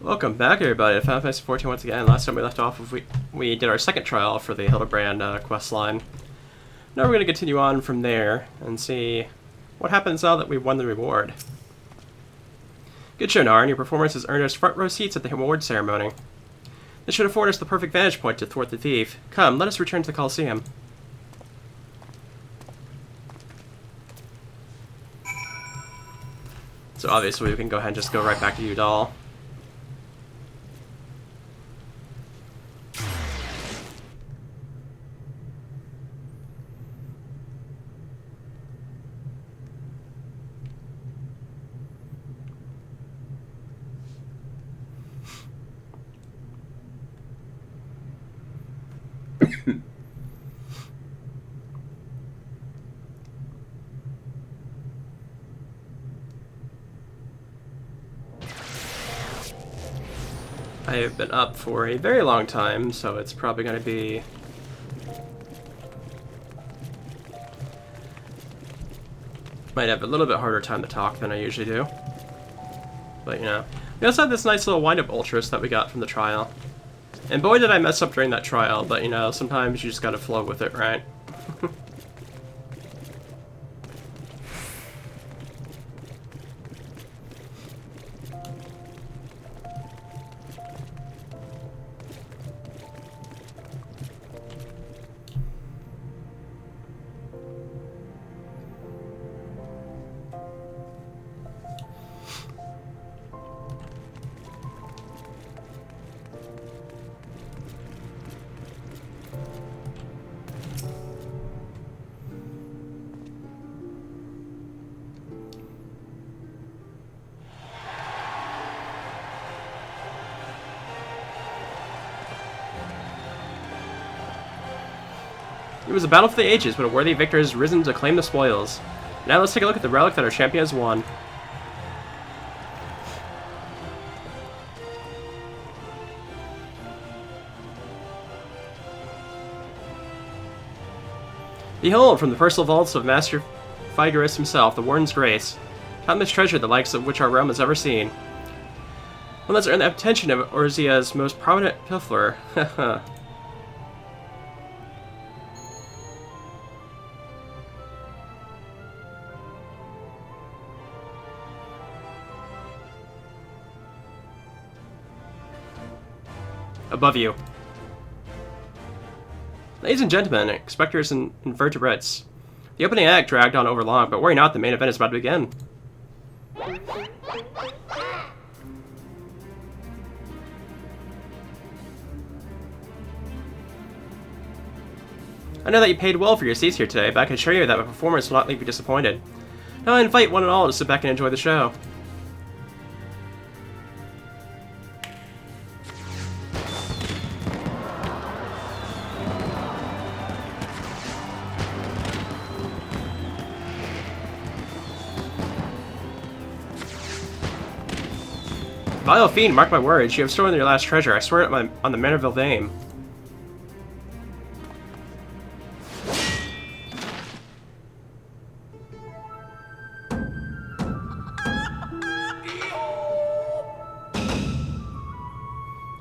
Welcome back, everybody, to Final Fantasy XIV once again. Last time we left off, we did our second trial for the Hildebrand quest line. Now we're going to continue on from there and see what happens now that we've won the reward. Good show, Narn. Your performance has earned us front row seats at the reward ceremony. This should afford us the perfect vantage point to thwart the thief. Come, let us return to the Colosseum. So obviously we can go ahead and just go right back to Udall. I have been up for a very long time, so it's probably going to be... Might have a little bit harder time to talk than I usually do. But, you know. We also had this nice little wind-up ultras that we got from the trial. And boy did I mess up during that trial, but, you know, sometimes you just gotta flow with it, right? It was a battle for the ages, but a worthy victor has risen to claim the spoils. Now let's take a look at the relic that our champion has won. Behold, from the personal vaults of Master Phygarus himself, the Warden's grace. Countless treasure, the likes of which our realm has ever seen. One that's earned the attention of Orzia's most prominent pilferer. Haha. Above you. Ladies and gentlemen, expectors and invertebrates. The opening act dragged on over long, but worry not, the main event is about to begin. I know that you paid well for your seats here today, but I can assure you that my performance will not leave you disappointed. Now I invite one and all to sit back and enjoy the show. Vile fiend, mark my words, you have stolen your last treasure. I swear it on the Manorville name.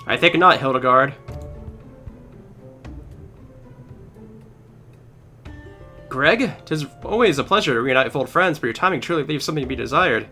I think not, Hildegard. Greg? 'Tis always a pleasure to reunite with old friends, but your timing truly leaves something to be desired.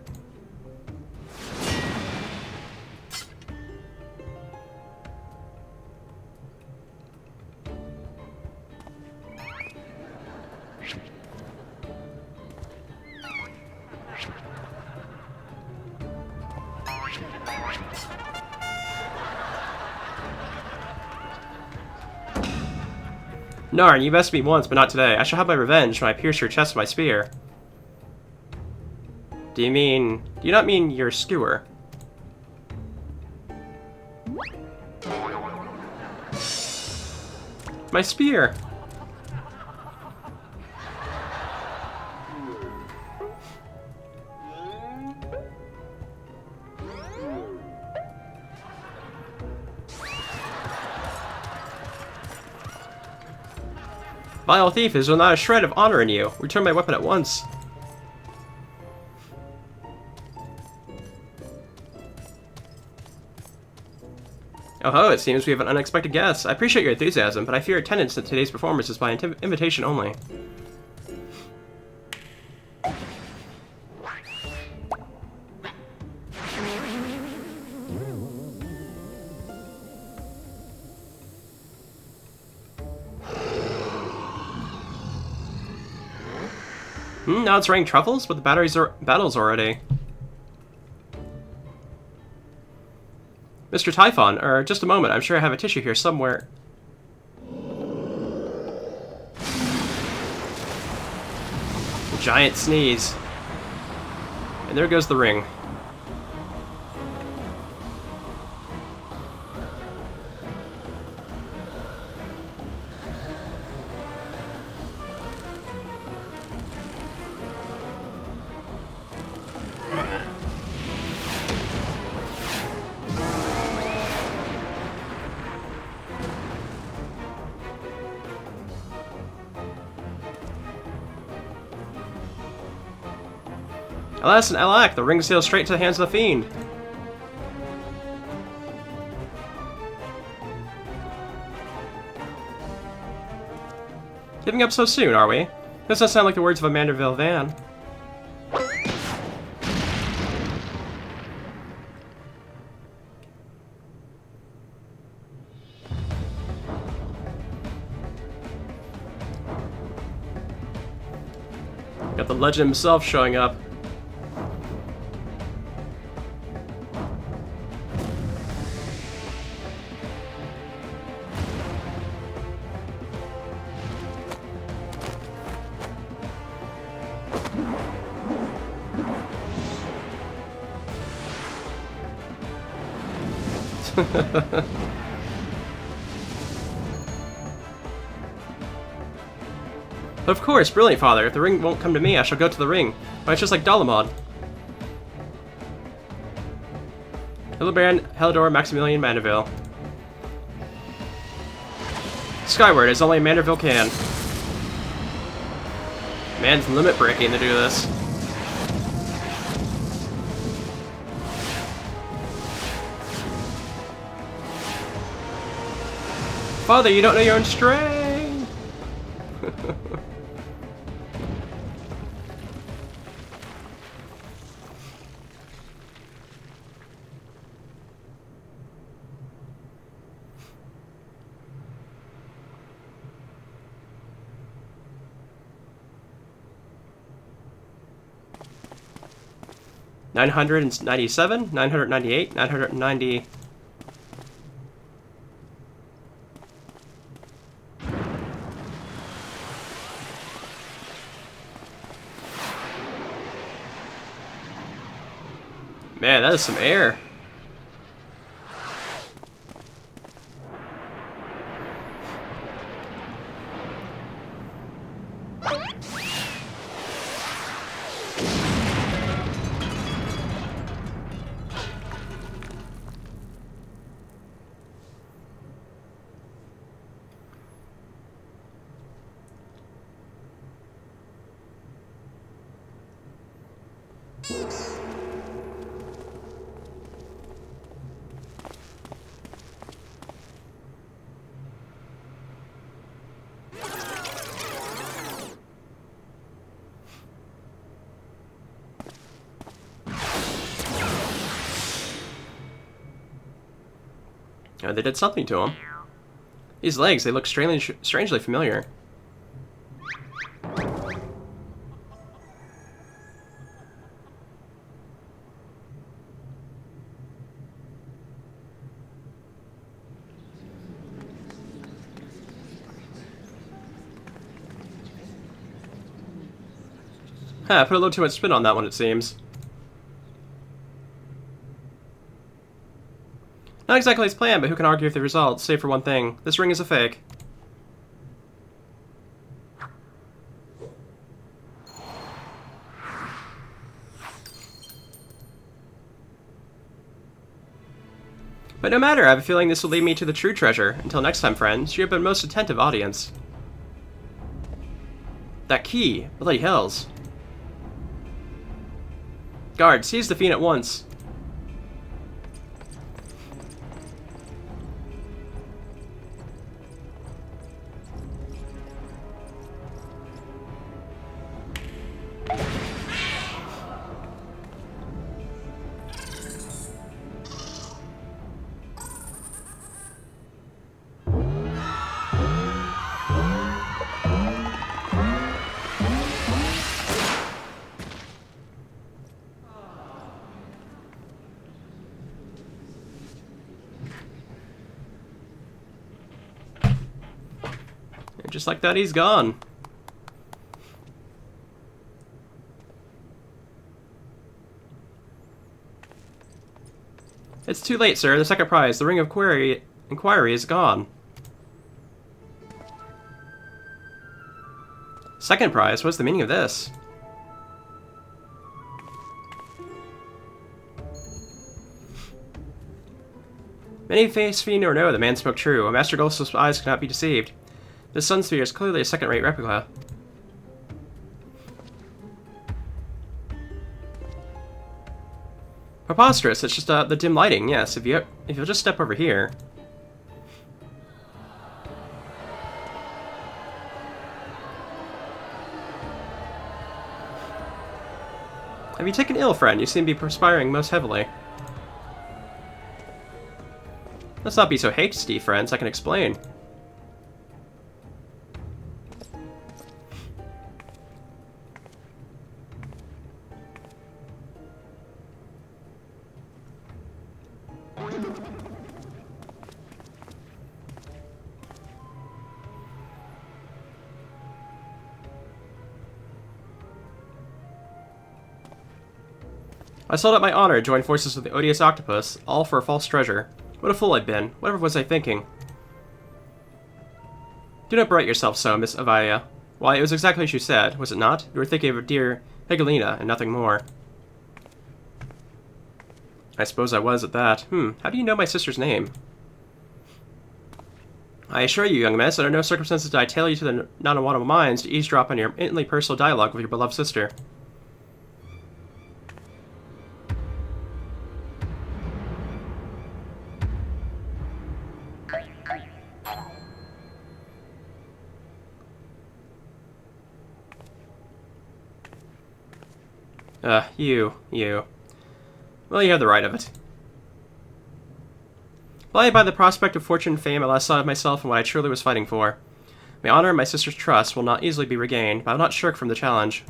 Narn, you bested me once, but not today. I shall have my revenge when I pierce your chest with my spear. Do you not mean your skewer? My spear! Vile thief, is there not a shred of honor in you? Return my weapon at once. Oh ho, it seems we have an unexpected guest. I appreciate your enthusiasm, but I fear attendance at today's performance is by invitation only. Now it's raining truffles, but the battle's already. Mr. Typhon, just a moment. I'm sure I have a tissue here somewhere. A giant sneeze. And there goes the ring. Alas and alack, the ring sails straight to the hands of the fiend. Giving up so soon, are we? This doesn't sound like the words of a Manderville van. Got the legend himself showing up. Of course, brilliant, Father. If the ring won't come to me, I shall go to the ring. But it's just like Dalamod. Hildebrand, Helidor, Maximilian, Manderville. Skyward, as only a Manderville can. Man's limit breaking to do this. Father, you don't know your own string! 997, 998, 990... Man, that is some air. They did something to him. These legs, they look strangely familiar. Huh, put a little too much spin on that one, it seems. Not exactly as planned, but who can argue with the results, save for one thing. This ring is a fake. But no matter, I have a feeling this will lead me to the true treasure. Until next time, friends, you have been a most attentive audience. That key! Bloody hells. Guard, seize the fiend at once. Just like that, he's gone. It's too late, sir. The second prize, the Ring of Inquiry, is gone. Second prize? What's the meaning of this? Many face fiend or no, the man spoke true. A Master Ghost's eyes cannot be deceived. This sun sphere is clearly a second-rate replica. Preposterous, it's just the dim lighting, yes. If you'll just step over here. Have you taken ill, friend? You seem to be perspiring most heavily. Let's not be so hasty, friends. I can explain. I sold out my honor, joined forces with the odious octopus, all for a false treasure. What a fool I'd been. Whatever was I thinking? Do not berate yourself so, Miss Avaya. Why, it was exactly as you said, was it not? You were thinking of dear Hegelina, and nothing more. I suppose I was at that. How do you know my sister's name? I assure you, young miss, under no circumstances did I tail you to the non-awatable mines to eavesdrop on your intimately personal dialogue with your beloved sister. You. Well, you have the right of it. Blinded by the prospect of fortune and fame, I lost sight of myself and what I truly was fighting for. My honor and my sister's trust will not easily be regained, but I will not shirk from the challenge.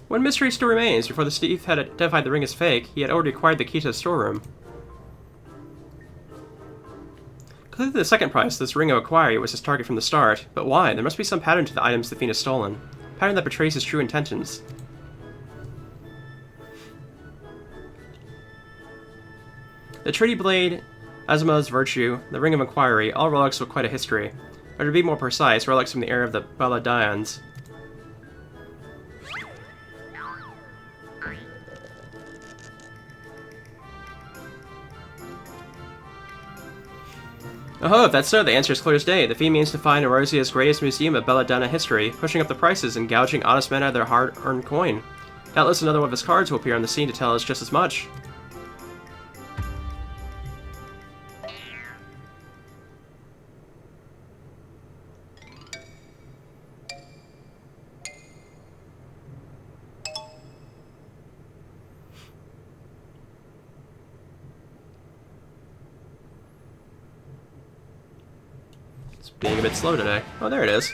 One mystery still remains. Before the thief had identified the ring as fake, he had already acquired the key to the storeroom. Clearly the second prize, this Ring of Inquiry, was his target from the start. But why? There must be some pattern to the items the fiend has stolen. A pattern that betrays his true intentions. The Trinity Blade, Azima's Virtue, the Ring of Inquiry, all relics with quite a history. Or to be more precise, relics from the era of the Baladians. Oh, if that's so, the answer is clear as day. The fiend means to find Erosia's greatest museum of Belladonna history, pushing up the prices and gouging honest men out of their hard-earned coin. Doubtless another one of his cards will appear on the scene to tell us just as much. Being a bit slow today. Oh, there it is.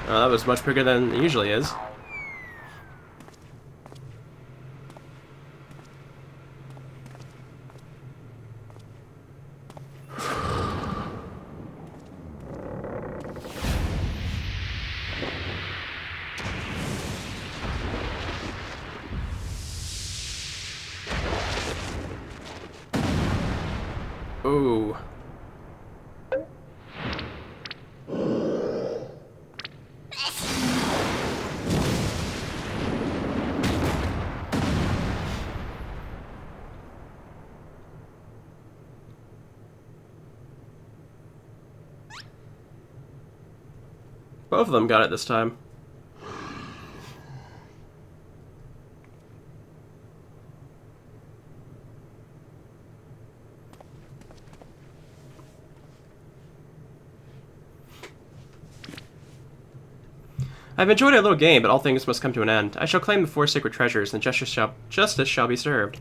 Oh, that was much bigger than it usually is. Ooh. Both of them got it this time. I've enjoyed our little game, but all things must come to an end. I shall claim the 4 sacred treasures, and justice shall be served.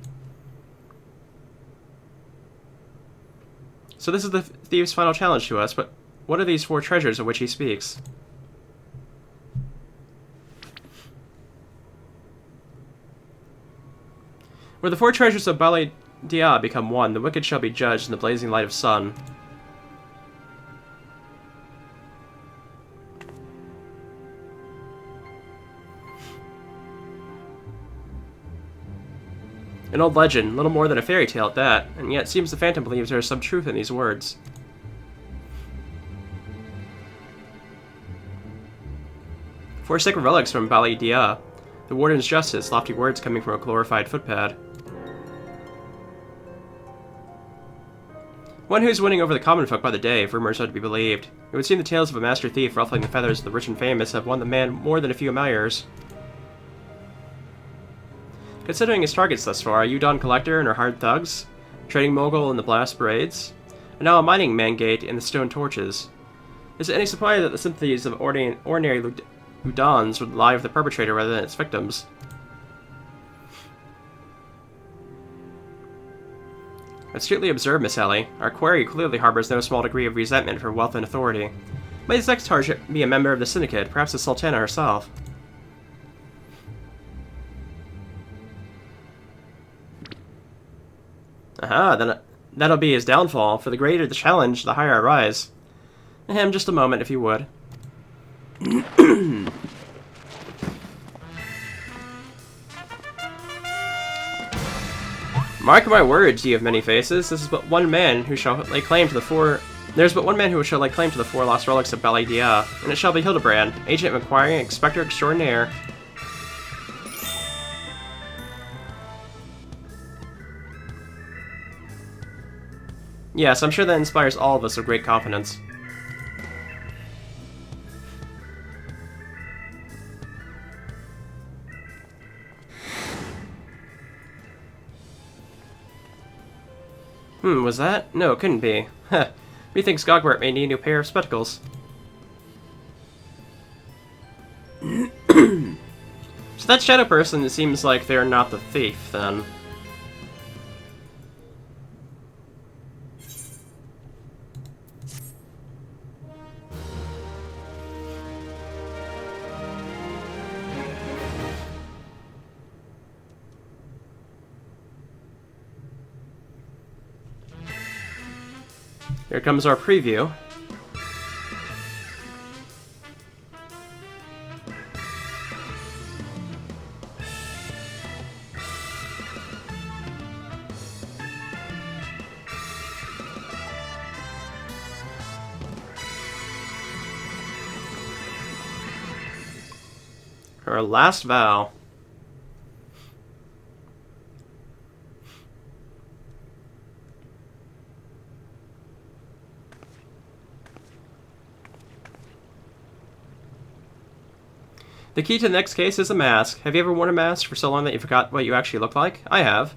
So this is the thief's final challenge to us, but what are these 4 treasures of which he speaks? Where the 4 treasures of Bali Dia become one, the wicked shall be judged in the blazing light of sun. An old legend, little more than a fairy tale at that, and yet it seems the Phantom believes there is some truth in these words. Four sacred relics from Bali Dia. The Warden's justice, lofty words coming from a glorified footpad. One who is winning over the common folk by the day, if rumors are to be believed. It would seem the tales of a master thief ruffling the feathers of the rich and famous have won the man more than a few admirers. Considering his targets thus far, a Udon collector and her hired thugs, trading mogul in the blast parades, and now a mining mangate in the stone torches. Is it any surprise that the sympathies of ordinary Udons would lie with the perpetrator rather than its victims? Astutely observed, Miss Ellie. Our query clearly harbors no small degree of resentment for wealth and authority. Might his next target be a member of the Syndicate, perhaps the Sultana herself? Aha, then that'll be his downfall. For the greater the challenge, the higher I rise. Just a moment, if you would. Mark my words, ye of many faces. This is but one man who shall lay claim to the 4. There's but one man who shall lay claim to the 4 lost relics of Bali Dia, and it shall be Hildebrand, agent of inquiry, inspector extraordinaire. Yes, I'm sure that inspires all of us with great confidence. Was that? No, it couldn't be. Heh. Methinks Gogbert may need a new pair of spectacles. So that shadow person, it seems like they're not the thief, then. Here comes our preview. Her last vow. The key to the next case is a mask. Have you ever worn a mask for so long that you forgot what you actually look like? I have.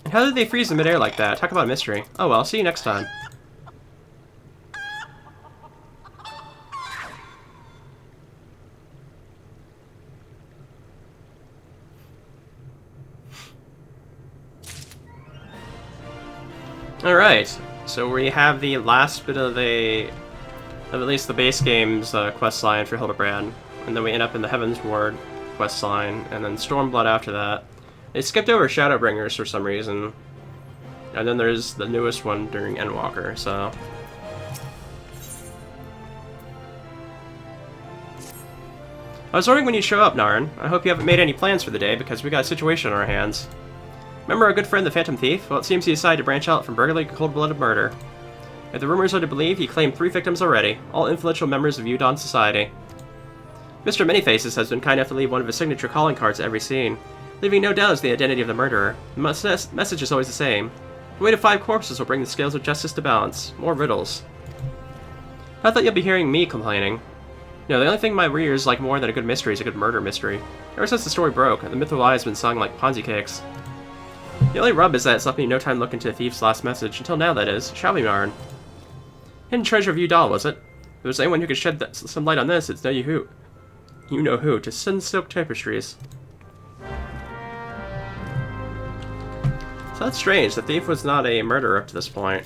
And how did they freeze in midair like that? Talk about a mystery. Oh well, see you next time. Alright, so we have the last bit of at least the base game's quest line for Hildebrand, and then we end up in the Heaven's Ward quest line, and then Stormblood after that. They skipped over Shadowbringers for some reason, and then there's the newest one during Endwalker, so... I was wondering when you'd show up, Narn. I hope you haven't made any plans for the day, because we got a situation on our hands. Remember our good friend the Phantom Thief? Well, it seems he decided to branch out from burglary to cold-blooded murder. If the rumors are to believe, he claimed 3 victims already, all influential members of Udon society. Mr. Manyfaces has been kind enough to leave one of his signature calling cards at every scene, leaving no doubt as the identity of the murderer. The message is always the same. The weight of 5 corpses will bring the scales of justice to balance. More riddles. I thought you'll be hearing me complaining. No, the only thing my readers like more than a good mystery is a good murder mystery. Ever since the story broke, the myth of lies has been sung like Ponzi cakes. The only rub is that it's left me no time to look into the thief's last message, until now that is, shall we, Narn? Hidden treasure of Udal, was it? there's anyone who could shed some light on this, it's no you who. You know who, to Sun Silk Tapestries. So that's strange, the thief was not a murderer up to this point.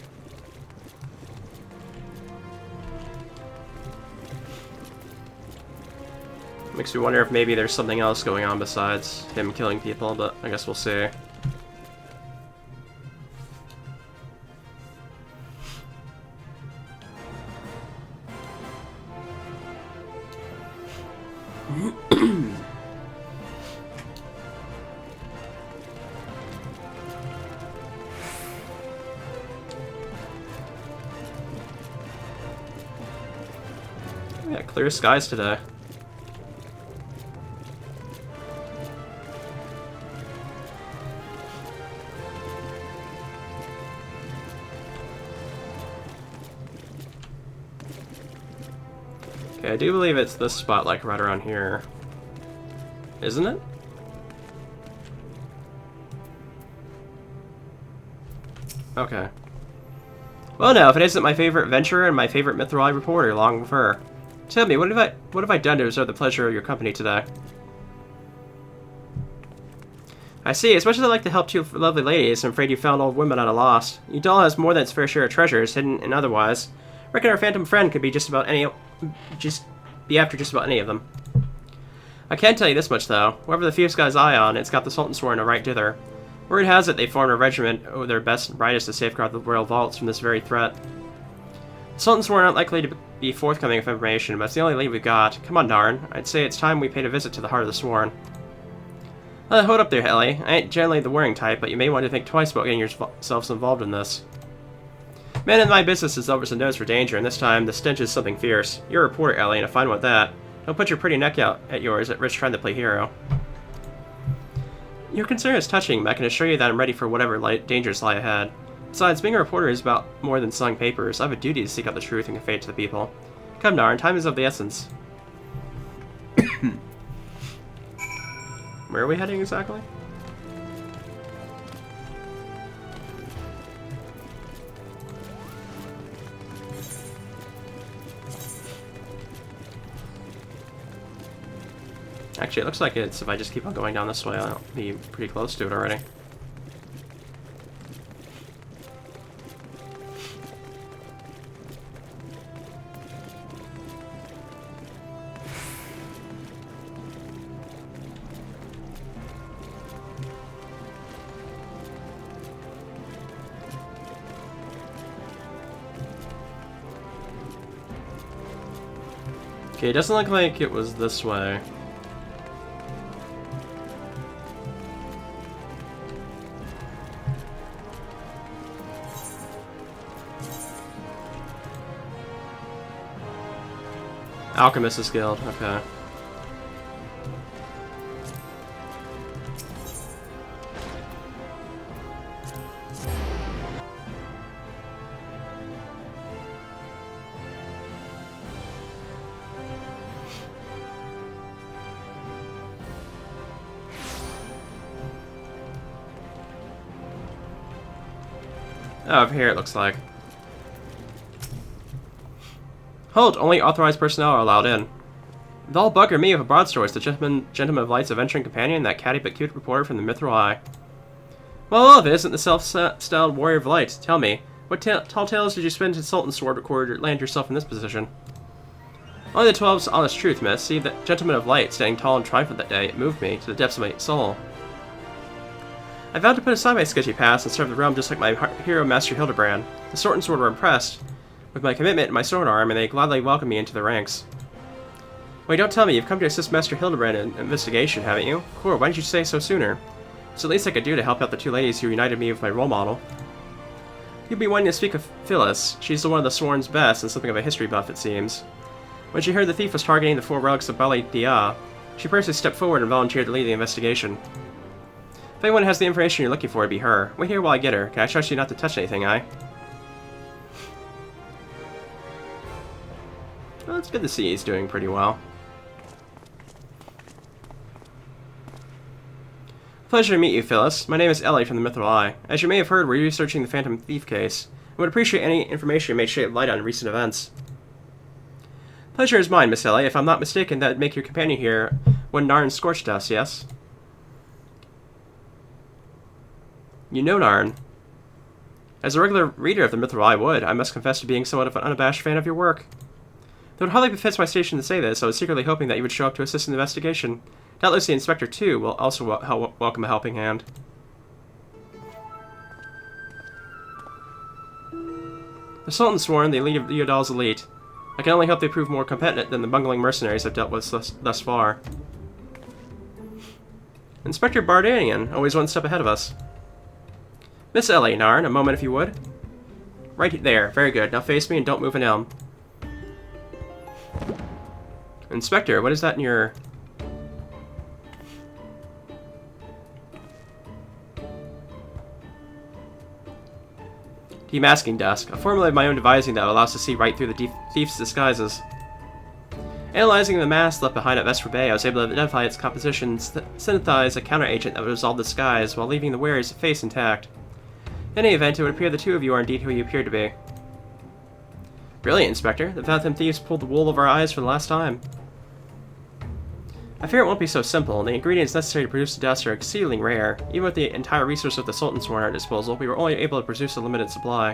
Makes me wonder if maybe there's something else going on besides him killing people, but I guess we'll see. Yeah, clear skies today. Okay, I do believe it's this spot, like right around here. Isn't it? Okay. Well, now, if it isn't my favorite adventurer and my favorite Mithril reporter, long with her. Tell me, what have I done to deserve the pleasure of your company today? I see. As much as I like to help two lovely ladies, I'm afraid you found old women at a loss. Your doll has more than its fair share of treasures, hidden and otherwise. I reckon our phantom friend could be after just about any of them. I can tell you this much, though. Whoever the fierce guy's eye on, it's got the Sultan sworn to right dither. Word has it they formed a regiment with their best and brightest to safeguard the royal vaults from this very threat. The Sultan sworn aren't likely to be forthcoming with information, but it's the only lead we've got. Come on, darn. I'd say it's time we paid a visit to the heart of the sworn. Hold up there, Ellie. I ain't generally the worrying type, but you may want to think twice about getting yourselves involved in this. Man in my business is always a nose for danger, and this time the stench is something fierce. You're a reporter, Ellie, and a fine one at that. Don't put your pretty neck out at yours at risk trying to play hero. Your concern is touching, but I can assure you that I'm ready for whatever dangers lie ahead. Besides, being a reporter is about more than selling papers. I have a duty to seek out the truth and convey it to the people. Come, darn, time is of the essence. Where are we heading exactly? Actually, it looks like it's, if I just keep on going down this way, I'll be pretty close to it already. Okay, it doesn't look like it was this way. Alchemist's Guild, okay. Oh, over here it looks like. Halt! Only authorized personnel are allowed in. They'll bugger me with a broadsword, the gentleman of light's adventuring companion, that catty but cute reporter from the Mithril Eye. Well, if it isn't the self-styled warrior of light, tell me, what tall tales did you spend to Sultan sword recorder to land yourself in this position? Only the 12's honest truth, miss. See, the gentleman of light standing tall and triumphant that day, it moved me to the depths of my soul. I vowed to put aside my sketchy past and serve the realm just like my hero, Master Hildebrand. The Sultan sword were impressed with my commitment and my sword arm, and they gladly welcomed me into the ranks. Wait, don't tell me, you've come to assist Master Hildebrand in investigation, haven't you? Cool, why didn't you say so sooner? It's the least I could do to help out the two ladies who united me with my role model. You'd be wanting to speak of Phyllis. She's the one of the Sworn's best, and something of a history buff, it seems. When she heard the thief was targeting the 4 relics of Bali Dia, she personally stepped forward and volunteered to lead the investigation. If anyone has the information you're looking for, it'd be her. Wait here while I get her. Can I trust you not to touch anything, aye? Well, it's good to see he's doing pretty well. Pleasure to meet you, Phyllis. My name is Ellie from the Mithril Eye. As you may have heard, we're researching the Phantom Thief case. I would appreciate any information you may shed light on recent events. Pleasure is mine, Miss Ellie. If I'm not mistaken, that'd make your companion here when Narn scorched us, yes? You know Narn. As a regular reader of the Mithril, I would. I must confess to being somewhat of an unabashed fan of your work. Though it hardly befits my station to say this, I was secretly hoping that you would show up to assist in the investigation. Doubtless the Inspector, too, will also welcome a helping hand. The Sultan sworn the elite of Yodal's elite. I can only hope they prove more competent than the bungling mercenaries I've dealt with thus far. Inspector Bardanian, always one step ahead of us. Miss Ellie, Narn, a moment if you would. Right there, very good. Now face me and don't move an elm. Inspector, what is that in your... Demasking desk, a formula of my own devising that allows us to see right through the thief's disguises. Analyzing the mask left behind at Vesper Bay, I was able to identify its composition and synthesize a counteragent that would dissolve the disguise while leaving the wearer's face intact. In any event, it would appear the two of you are indeed who you appear to be. Brilliant, Inspector. The Phantom Thieves pulled the wool over our eyes for the last time. I fear it won't be so simple. The ingredients necessary to produce the dust are exceedingly rare. Even with the entire resource of the Sultan sworn at our disposal, we were only able to produce a limited supply.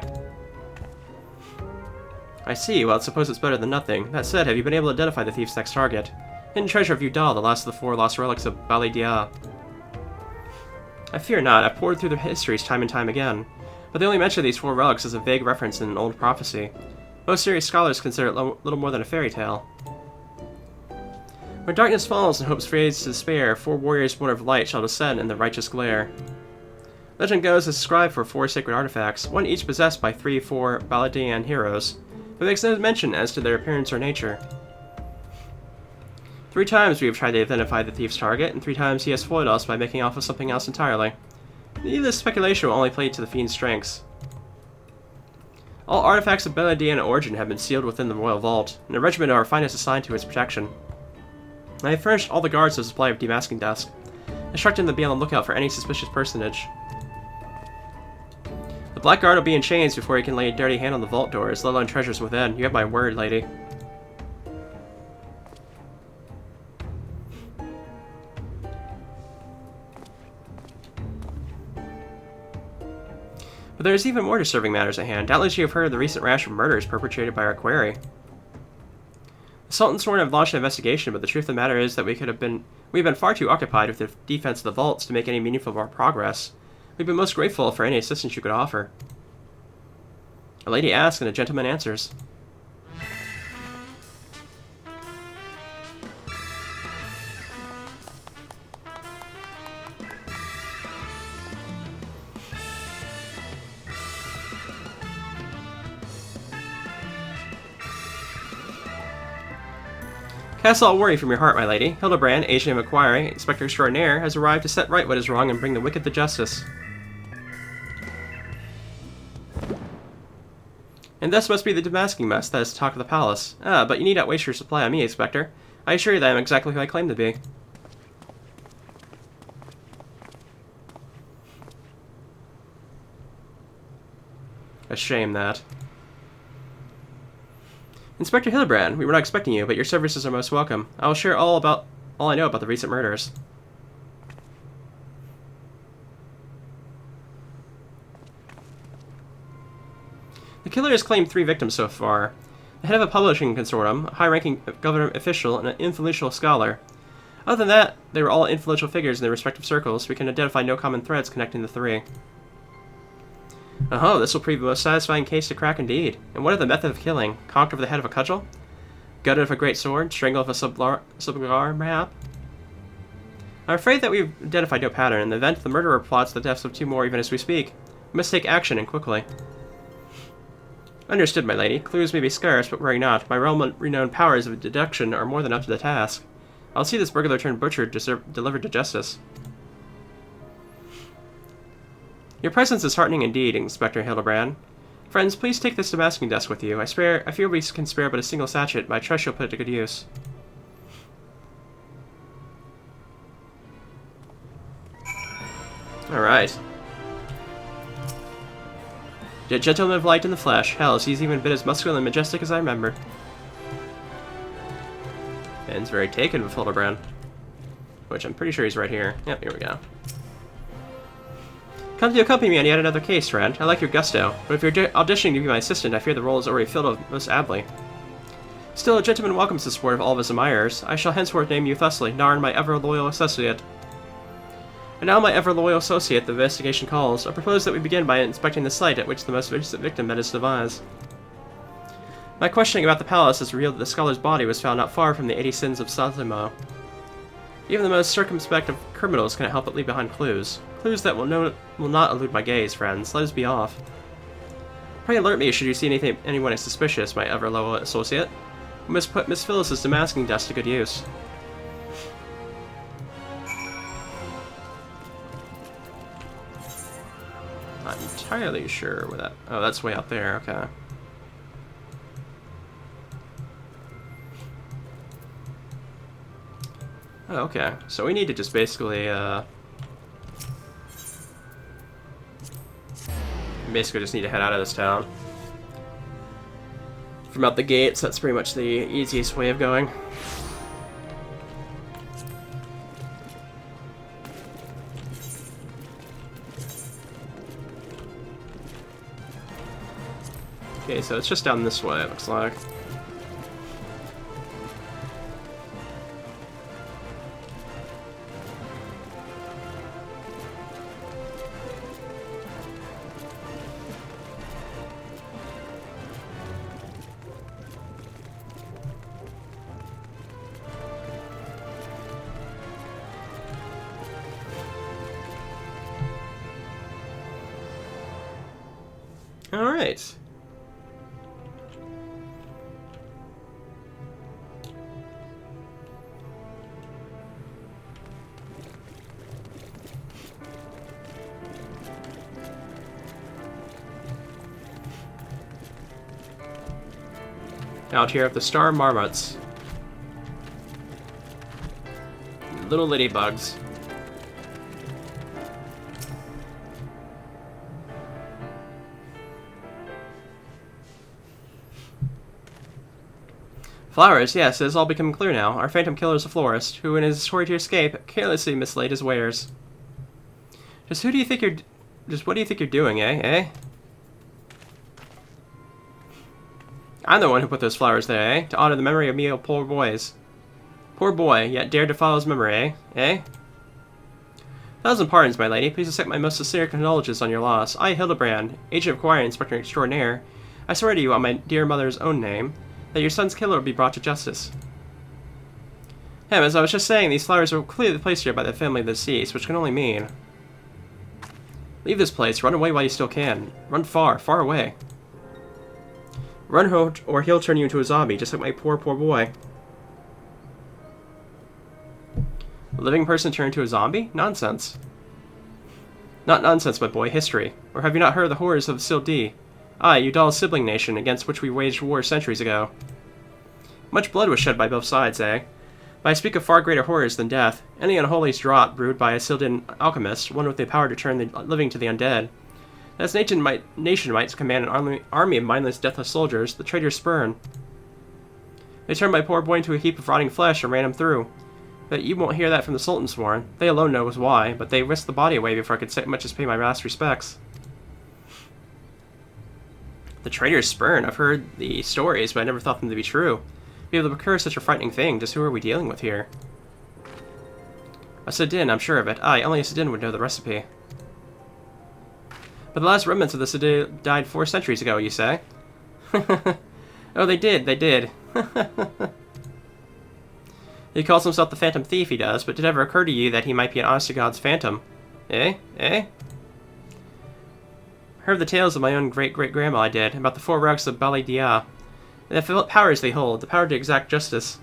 I see. Well, I suppose it's better than nothing. That said, have you been able to identify the thief's next target? Hidden treasure of Udal, the last of the 4 lost relics of Bali Dia. I fear not. I've pored through the histories time and time again. But the only mention of these 4 relics is a vague reference in an old prophecy. Most serious scholars consider it little more than a fairy tale. When darkness falls and hope fades to despair, 4 warriors born of light shall descend in the righteous glare. Legend goes as described for 4 sacred artifacts, one each possessed by 3-4 Baladian heroes, but makes no mention as to their appearance or nature. 3 times we have tried to identify the thief's target, and 3 times he has foiled us by making off with something else entirely. Needless speculation will only play to the fiend's strengths. All artifacts of Baladian origin have been sealed within the royal vault, and a regiment of our finest assigned to its protection. I have furnished all the guards with a supply of demasking desk, instructing them to be on the lookout for any suspicious personage. The Black Guard will be in chains before he can lay a dirty hand on the vault doors, let alone treasures within. You have my word, lady. But there is even more disturbing matters at hand. Doubtless you have heard of the recent rash of murders perpetrated by our quarry. The Sultan sworn have launched an investigation, but the truth of the matter is that we've been far too occupied with the defense of the vaults to make any meaningful progress. We've been most grateful for any assistance you could offer. A lady asks and a gentleman answers. Cast all worry from your heart, my lady. Hildebrand, agent of Macquarie, Inspector Extraordinaire, has arrived to set right what is wrong and bring the wicked to justice. And this must be the demasking mess that is the talk of the palace. Ah, but you need not waste your supply on me, Inspector. I assure you that I am exactly who I claim to be. A shame, that. Inspector Hildebrand, we were not expecting you, but your services are most welcome. I will share all I know about the recent murders. The killer has claimed 3 victims so far. The head of a publishing consortium, a high-ranking government official, and an influential scholar. Other than that, they were all influential figures in their respective circles. We can identify no common threads connecting the 3. Oh, this will prove a most satisfying case to crack indeed. And what of the method of killing? Conked over the head of a cudgel? Gutted with a great sword? Strangled with a subgar, mayhap? I'm afraid that we've identified no pattern. In the event the murderer plots the deaths of 2 more even as we speak. We must take action, and quickly. Understood, my lady. Clues may be scarce, but worry not. My well-renowned powers of deduction are more than up to the task. I'll see this burglar turned butcher delivered to justice. Your presence is heartening indeed, Inspector Hildebrand. Friends, please take this demasking desk with you. I fear we can spare but a single sachet, but I trust you'll put it to good use. Alright. The gentleman of light in the flesh. Hell, he's even a bit as muscular and majestic as I remembered. Man's very taken with Hildebrand. Which I'm pretty sure he's right here. Yep, here we go. Come to accompany me on yet another case, friend. I like your gusto, but if you're auditioning to be my assistant, I fear the role is already filled most ably. Still, a gentleman welcomes the support of all of his admirers. I shall henceforth name you thusly, Narn, my ever-loyal associate. And now, my ever-loyal associate, the investigation calls. I propose that we begin by inspecting the site at which the most recent victim met his demise. My questioning about the palace has revealed that the scholar's body was found not far from the 80 sins of Saltimo. Even the most circumspect of criminals cannot help but leave behind clues. Clues that will not elude my gaze, friends. Let us be off. Pray alert me should you see anyone suspicious, my ever-loyal associate. We must put Miss Phyllis's demasking dust to good use. Not entirely sure where that... Oh, that's way out there, okay. Oh, okay. So we need to just basically, just need to head out of this town. From out the gates, that's pretty much the easiest way of going. Okay, so it's just down this way, it looks like. Alright. Out here at the Star Marmots. Little ladybugs. Flowers, yes, it has all become clear now. Our phantom killer is a florist, who in his hurry to escape, carelessly mislaid his wares. Just what do you think you're doing, eh? I'm the one who put those flowers there, eh? To honor the memory of me, poor boys. Poor boy, yet dared to follow his memory, eh? 1,000 pardons, my lady. Please accept my most sincere condolences on your loss. I, Hildebrand, agent of Choir and Inspector Extraordinaire, I swear to you on my dear mother's own name, that your son's killer will be brought to justice. As I was just saying, these flowers were clearly placed here by the family of the deceased, which can only mean... Leave this place. Run away while you still can. Run far, far away. Run or he'll turn you into a zombie, just like my poor boy. A living person turned into a zombie? Nonsense. Not nonsense, my boy. History. Or have you not heard of the horrors of Sildee? Aye, Udal's sibling nation, against which we waged war centuries ago. Much blood was shed by both sides, eh? But I speak of far greater horrors than death. Any unholy draught brewed by a Sildian alchemist, one with the power to turn the living to the undead. As nation might command an army of mindless, deathless soldiers, the traitors spurn. They turned my poor boy into a heap of rotting flesh and ran him through. But you won't hear that from the Sultan sworn. They alone know why, but they whisked the body away before I could so much as pay my last respects. The traitors spurn. I've heard the stories, but I never thought them to be true. To be able to procure such a frightening thing, just who are we dealing with here? A Sidin, I'm sure of it. Aye, only a Sidin would know the recipe. But the last remnants of the Sidin died 4 centuries ago, you say? Oh, they did. He calls himself the Phantom Thief, he does, but did it ever occur to you that he might be an honest-to-God's phantom? Eh? Heard the tales of my own great-great-grandma, I did, about the 4 relics of Bali Dia. And the powers they hold, the power to exact justice.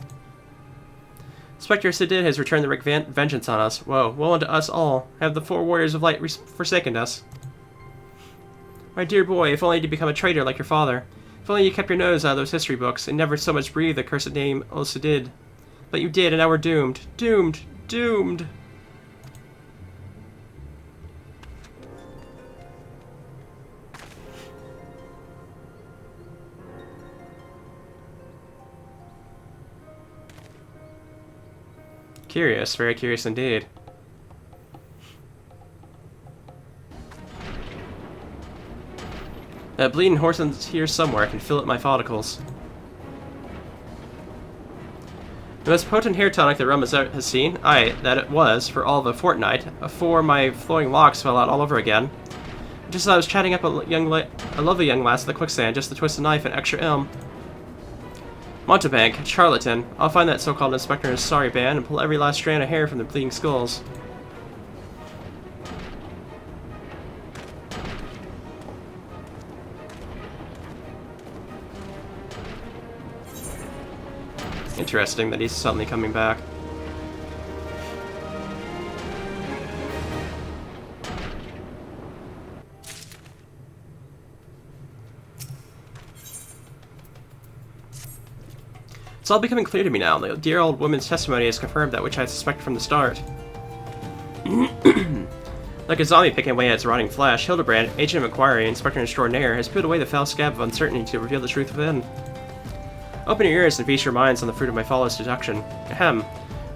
Spectre Sidid has returned the wreak vengeance on us. Woe unto us all. Have the 4 warriors of light forsaken us. My dear boy, if only to become a traitor like your father. If only you kept your nose out of those history books, and never so much breathed the cursed name O Sidid. But you did, and now we're doomed. Doomed! Curious, very curious indeed. That bleeding horse is here somewhere. I can feel it in my follicles. The most potent hair tonic the realm has seen? Aye, that it was, for all of a fortnight, afore my flowing locks fell out all over again. Just as I was chatting up a lovely young lass at the quicksand, just the twist of knife and extra ilm. Montebank, charlatan. I'll find that so-called inspector in his sorry band and pull every last strand of hair from the bleeding skulls. Interesting that he's suddenly coming back. It's all becoming clear to me now. The dear old woman's testimony has confirmed that which I suspected from the start. Like a zombie picking away at its rotting flesh, Hildebrand, agent of inquiry, inspector extraordinaire, has peeled away the foul scab of uncertainty to reveal the truth within. Open your ears and feast your minds on the fruit of my flawless deduction. Ahem.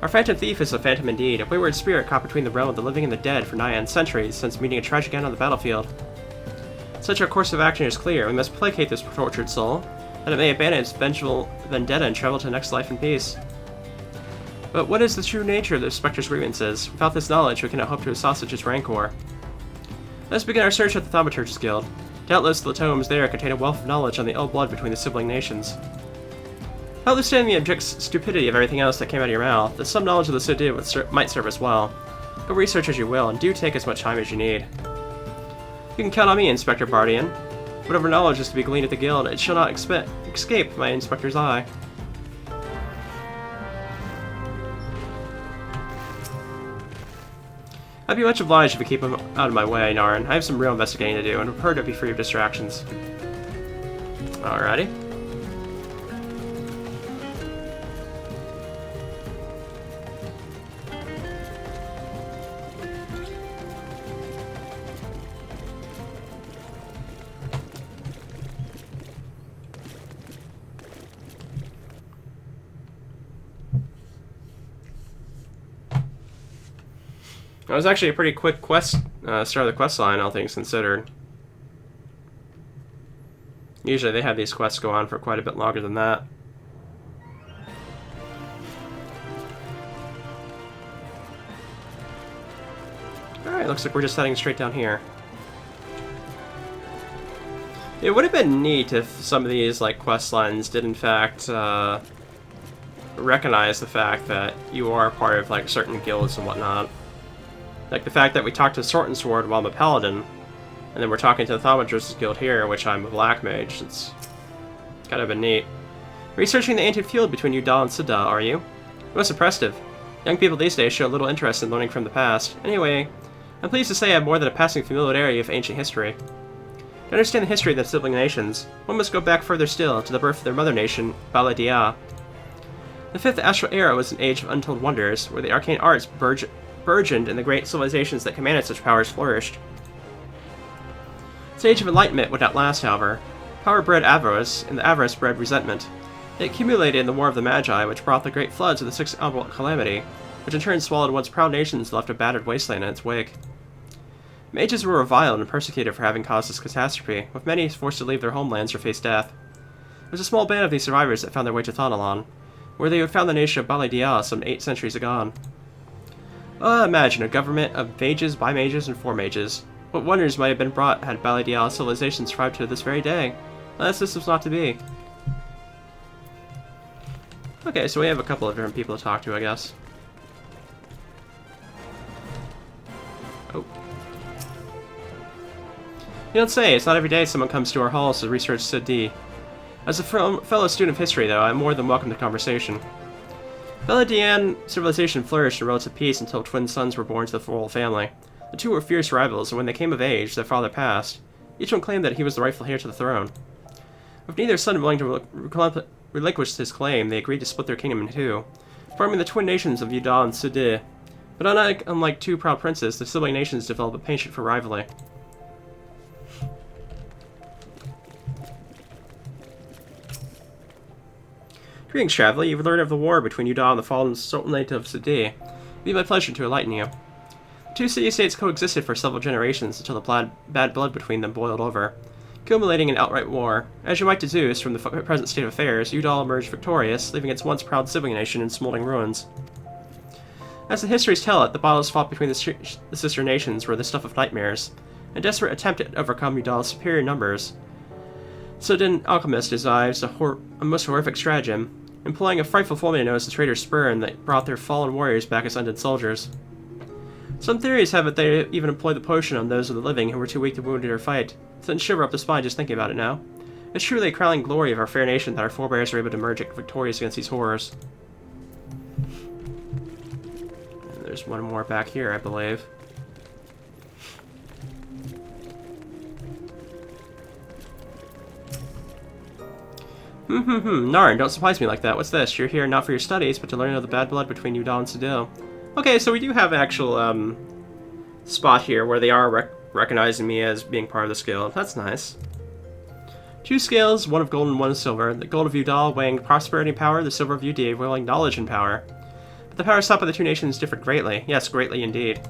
Our phantom thief is a phantom indeed, a wayward spirit caught between the realm of the living and the dead for nigh on centuries since meeting a tragic end on the battlefield. Such our course of action is clear. We must placate this tortured soul, that it may abandon its vengeful vendetta and travel to the next life in peace. But what is the true nature of the Spectre's grievances? Without this knowledge, we cannot hope to assuage its rancor. Let's begin our search at the Thaumaturge's Guild. Doubtless the tomes there contain a wealth of knowledge on the ill blood between the sibling nations. Notwithstanding the abject stupidity of everything else that came out of your mouth, some knowledge of the Sudid might serve us well. Go research as you will, and do take as much time as you need. You can count on me, Inspector Bardian. Whatever knowledge is to be gleaned at the guild, it shall not escape my inspector's eye. I'd be much obliged if you keep him out of my way, Narin. I have some real investigating to do, and prefer to be free of distractions. Alrighty. It was actually a pretty quick quest, start of the quest line, all things considered. Usually they have these quests go on for quite a bit longer than that. Alright, looks like we're just heading straight down here. It would have been neat if some of these like quest lines did in fact recognize the fact that you are part of like certain guilds and whatnot. Like the fact that we talked to Sword and Sword while I'm a paladin, and then we're talking to the Thaumaturge's Guild here, which I'm a black mage. It's kind of been neat. Researching the ancient feud between Udal and Sida, are you? Most impressive. Young people these days show little interest in learning from the past. Anyway, I'm pleased to say I have more than a passing familiarity of ancient history. To understand the history of the sibling nations, one must go back further still, to the birth of their mother nation, Baladia. The Fifth Astral Era was an age of untold wonders, where the arcane arts burgeoned and the great civilizations that commanded such powers flourished. This age of enlightenment would not last, however. Power bred avarice, and the avarice bred resentment. It accumulated in the War of the Magi, which brought the great floods of the Sixth Emerald Calamity, which in turn swallowed once proud nations and left a battered wasteland in its wake. Mages were reviled and persecuted for having caused this catastrophe, with many forced to leave their homelands or face death. There was a small band of these survivors that found their way to Thanalan, where they had found the nation of Baladia some 8 centuries agone. Imagine a government of mages, bi-mages, and 4-mages. What wonders might have been brought had Baladia civilization survived to this very day? Unless this was not to be. Okay, so we have a couple of different people to talk to, I guess. Oh. You don't say, it's not every day someone comes to our halls to research Sidi. As a fellow student of history, though, I'm more than welcome to conversation. Beladian civilization flourished in relative peace until twin sons were born to the royal family. The two were fierce rivals, and when they came of age, their father passed. Each one claimed that he was the rightful heir to the throne. With neither son willing to relinquish his claim, they agreed to split their kingdom in two, forming the twin nations of Udal and Sudi. But unlike two proud princes, the sibling nations developed a penchant for rivalry. Greetings, traveler. You've learned of the war between Udal and the fallen Sultanate of Sidi. It'd be my pleasure to enlighten you. The two city-states coexisted for several generations until the bad blood between them boiled over, culminating in outright war. As you might deduce from the present state of affairs, Udal emerged victorious, leaving its once proud sibling nation in smoldering ruins. As the histories tell it, the battles fought between the sister nations were the stuff of nightmares, a desperate attempt to overcome Udal's superior numbers. Sudden alchemist devised a most horrific stratagem, employing a frightful formula known as the traitor's spurn that brought their fallen warriors back as undead soldiers. Some theories have it they even employed the potion on those of the living who were too weak to wound or fight. Sends shiver up the spine just thinking about it now. It's truly a crowning glory of our fair nation that our forebears were able to emerge victorious against these horrors. And there's one more back here, I believe. Narn, don't surprise me like that. What's this? You're here not for your studies, but to learn of the bad blood between Udal and Sidil. Okay, so we do have an actual, spot here where they are recognizing me as being part of this guild. That's nice. 2 scales, one of gold and one of silver. The gold of Udal weighing prosperity and power, the silver of Udal weighing knowledge and power. But the power sought by the two nations differed greatly. Yes, greatly indeed.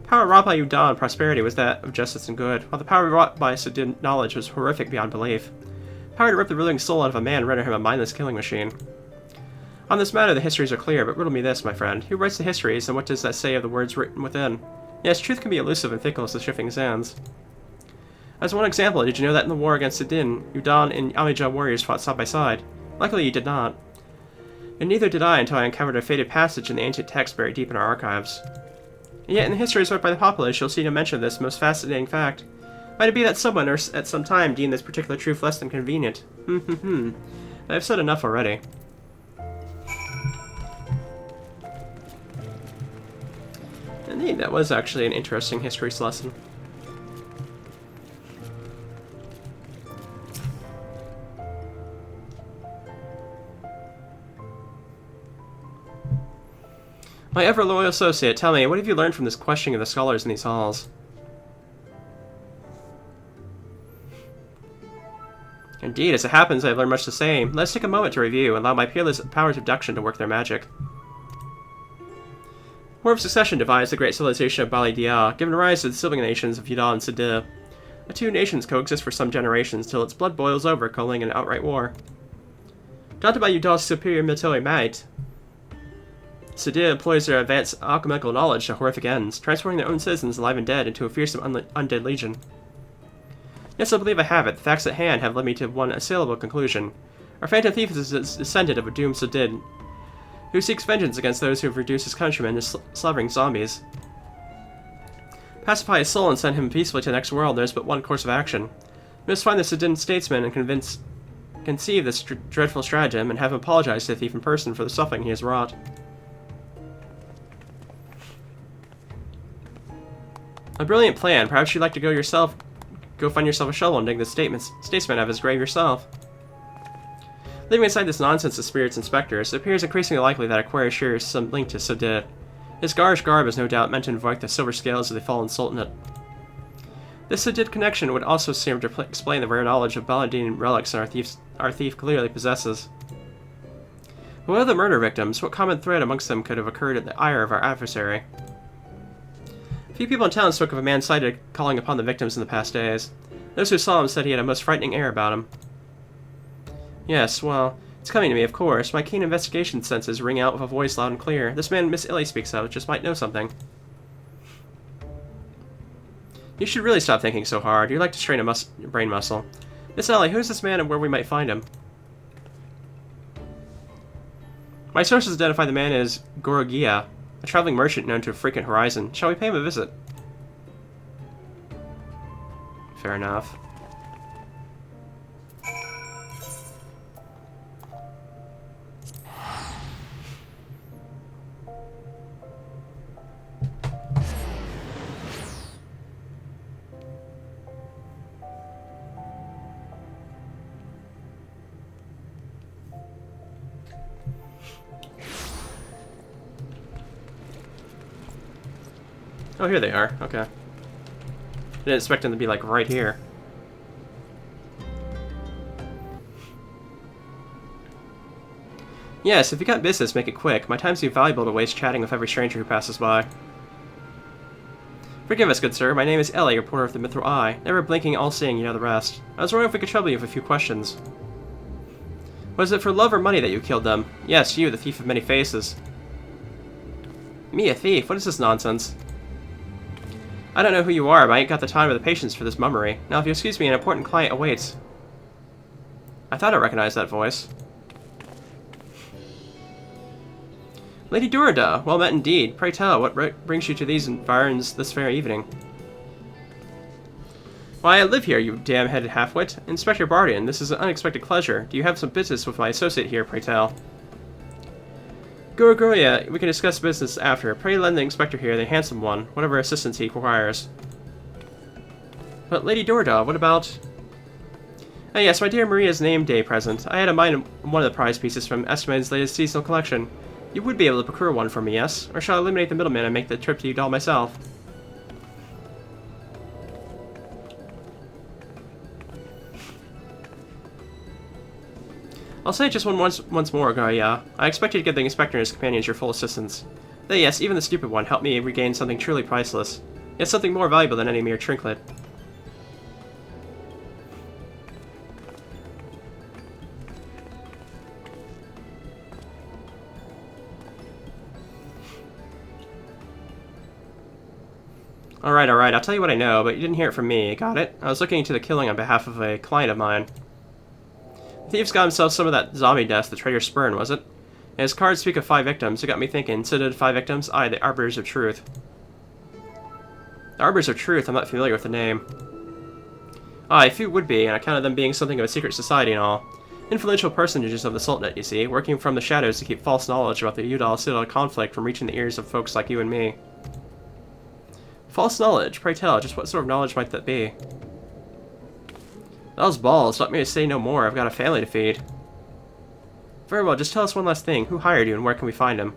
Power wrought by Udal and prosperity was that of justice and good, while the power wrought by Sidil knowledge was horrific beyond belief. Power to rip the ruling soul out of a man and render him a mindless killing machine. On this matter, the histories are clear, but riddle me this, my friend. Who writes the histories, and what does that say of the words written within? Yes, truth can be elusive and fickle as the shifting sands. As one example, did you know that in the war against Sidin, Udal and Amija warriors fought side by side? Luckily, you did not. And neither did I until I uncovered a faded passage in the ancient text buried deep in our archives. And yet, in the histories wrote by the populace, you'll see no mention of this most fascinating fact. Might it be that someone, or at some time, deemed this particular truth less than convenient? I've said enough already. Indeed, that was actually an interesting histories lesson. My ever-loyal associate, tell me, what have you learned from this questioning of the scholars in these halls? Indeed, as it happens, I have learned much the same. Let's take a moment to review and allow my peerless powers of deduction to work their magic. War of Succession devised the great civilization of Bali Dia, giving rise to the sibling nations of Udal and Sidil. The two nations coexist for some generations till its blood boils over, culminating in outright war. Daunted by Udal's superior military might, Sidil employs their advanced alchemical knowledge to horrific ends, transforming their own citizens alive and dead into a fearsome undead legion. Yes, I believe I have it. The facts at hand have led me to one assailable conclusion. Our phantom thief is a descendant of a doomed Sidid, who seeks vengeance against those who have reduced his countrymen to slobbering zombies. Pacify his soul and send him peacefully to the next world. There's but one course of action. We must find the Sidin statesman and conceive this dreadful stratagem and have him apologize to the thief in person for the suffering he has wrought. A brilliant plan. Perhaps you'd like to go find yourself a shovel and dig the statesman out of his grave yourself. Leaving aside this nonsense of spirits and specters, it appears increasingly likely that Aquarius shares some link to Sidid. His garish garb is no doubt meant to invoke the silver scales of the fallen sultanate. This Sidid connection would also seem to explain the rare knowledge of Baladin relics our thief clearly possesses. But what of the murder victims? What common thread amongst them could have occurred at the ire of our adversary? Few people in town spoke of a man sighted calling upon the victims in the past days. Those who saw him said he had a most frightening air about him. Yes, well, it's coming to me, of course. My keen investigation senses ring out with a voice loud and clear. This man Miss Illy speaks of just might know something. You should really stop thinking so hard. You'd like to strain a brain muscle. Miss Ellie, who is this man and where we might find him? My sources identify the man as Gorogia, a traveling merchant known to a frequent horizon. Shall we pay him a visit? Fair enough. Oh, here they are. Okay. I didn't expect them to be, like, right here. Yes, if you got business, make it quick. My time's too valuable to waste chatting with every stranger who passes by. Forgive us, good sir. My name is Ellie, reporter of the Mithril Eye. Never blinking, all-seeing, you know the rest. I was wondering if we could trouble you with a few questions. Was it for love or money that you killed them? Yes, you, the thief of many faces. Me, a thief? What is this nonsense? I don't know who you are, but I ain't got the time or the patience for this mummery. Now, if you excuse me, an important client awaits. I thought I recognized that voice. Lady Durida, well met indeed. Pray tell, what brings you to these environs this fair evening? Why, I live here, you damn-headed half-wit. Inspector Bardian, this is an unexpected pleasure. Do you have some business with my associate here, pray tell? Gorogoya, we can discuss business after. Pray lend the inspector here, the handsome one, whatever assistance he requires. But Lady Durida, what about... Oh yes, my dear Maria's name day present. I had in mind one of the prize pieces from Estimate's latest seasonal collection. You would be able to procure one for me, yes? Or shall I eliminate the middleman and make the trip to you all myself? I'll say it just once more, Gaia. I expect you to give the inspector and his companions your full assistance. Though yes, even the stupid one helped me regain something truly priceless. Yet something more valuable than any mere trinket. Alright, I'll tell you what I know, but you didn't hear it from me, got it? I was looking into the killing on behalf of a client of mine. The thief's got himself some of that zombie death the traitor spurned, was it? And his cards speak of 5 victims, it got me thinking, so did 5 victims? Aye, the Arbiters of Truth. The Arbiters of Truth, I'm not familiar with the name. Aye, few would be, on account of them being something of a secret society and all. Influential personages of the Sultanate, you see, working from the shadows to keep false knowledge about the Udal-Citadel conflict from reaching the ears of folks like you and me. False knowledge? Pray tell, just what sort of knowledge might that be? That was balls. Let me say no more. I've got a family to feed. Very well, just tell us one last thing. Who hired you and where can we find him?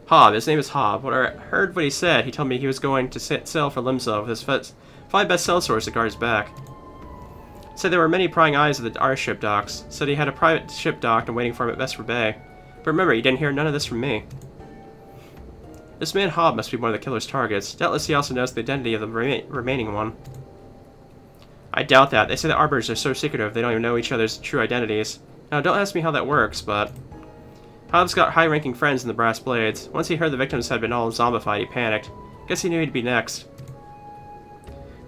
Hob. His name is Hob. When I heard what he said, he told me he was going to sail for Limsa with his 5 best sellswords to guard his back. Said there were many prying eyes at our ship docks. Said he had a private ship docked and waiting for him at Vesper Bay. But remember, you didn't hear none of this from me. This man Hob must be one of the killer's targets. Doubtless he also knows the identity of the remaining one. I doubt that. They say the Arbiters are so secretive they don't even know each other's true identities. Now, don't ask me how that works, but... Hob's got high-ranking friends in the Brass Blades. Once he heard the victims had been all zombified, he panicked. Guess he knew he'd be next.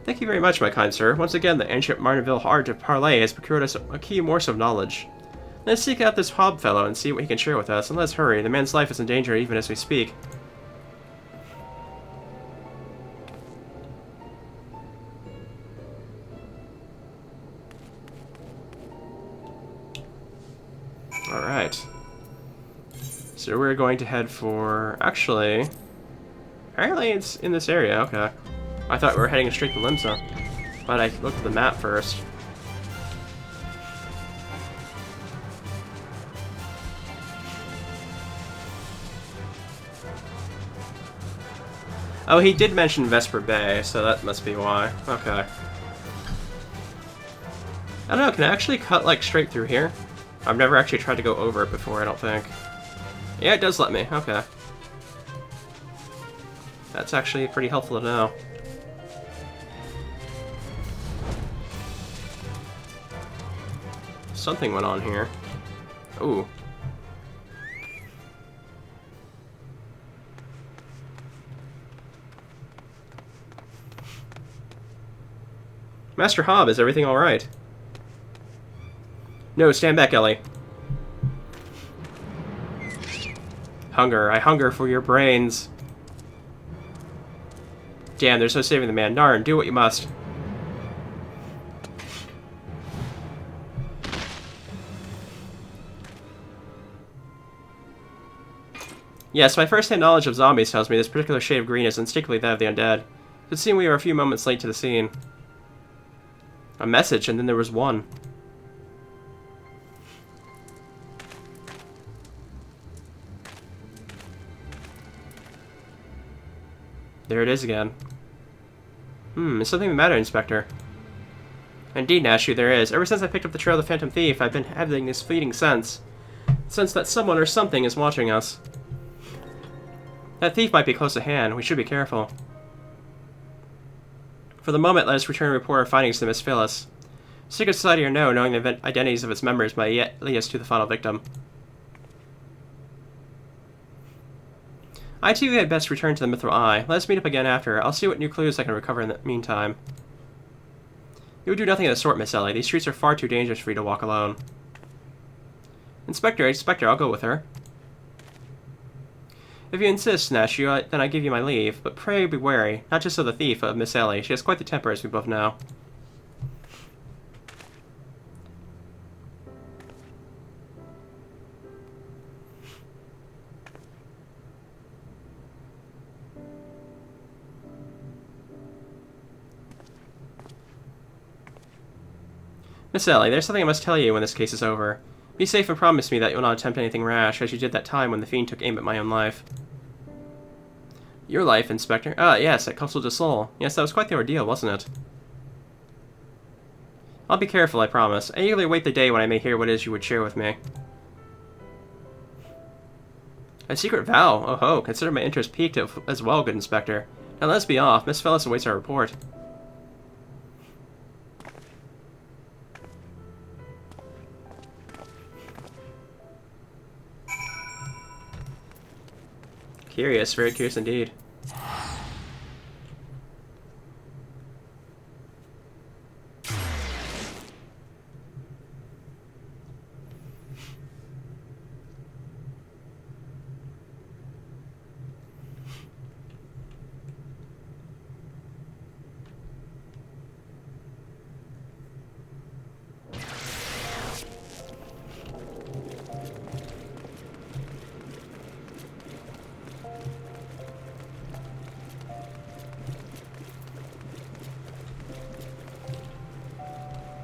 Thank you very much, my kind sir. Once again, the ancient Martinville art to parley has procured us a key morsel of knowledge. Let's seek out this Hob fellow and see what he can share with us, and let's hurry. The man's life is in danger even as we speak. Alright. So we're going to head for... Actually... Apparently it's in this area, okay. I thought we were heading straight to Limsa. But I looked at the map first. Oh, he did mention Vesper Bay, so that must be why. Okay. I don't know, can I actually cut, like, straight through here? I've never actually tried to go over it before, I don't think. Yeah, it does let me. Okay. That's actually pretty helpful to know. Something went on here. Ooh. Master Hob, is everything alright? No, stand back, Ellie. Hunger. I hunger for your brains. Damn, there's no saving the man. Narn, do what you must. Yes, my first-hand knowledge of zombies tells me this particular shade of green is instinctively that of the undead. It would seem we are a few moments late to the scene. A message, and then there was one. There it is again. Is something the matter, Inspector? Indeed, Nashu, there is. Ever since I picked up the trail of the Phantom Thief, I've been having this fleeting sense. Sense that someone or something is watching us. That thief might be close at hand. We should be careful. For the moment, let us return and report our findings to Miss Phyllis. Secret society or no, knowing the identities of its members might yet lead us to the final victim. I too had best return to the Mithril Eye. Let us meet up again after. I'll see what new clues I can recover in the meantime. You would do nothing of the sort, Miss Ellie. These streets are far too dangerous for you to walk alone. Inspector, I'll go with her. If you insist, Nashu, then I give you my leave. But pray be wary, not just of the thief, but of Miss Ellie. She has quite the temper, as we both know. Miss Ellie, there's something I must tell you when this case is over. Be safe and promise me that you will not attempt anything rash, as you did that time when the fiend took aim at my own life. Your life, Inspector? Ah, yes, at Castle de Sol. Yes, that was quite the ordeal, wasn't it? I'll be careful, I promise. I eagerly await the day when I may hear what it is you would share with me. A secret vow? Oh ho, consider my interest piqued as well, good Inspector. Now let's be off. Miss Phyllis awaits our report. Curious, very curious indeed.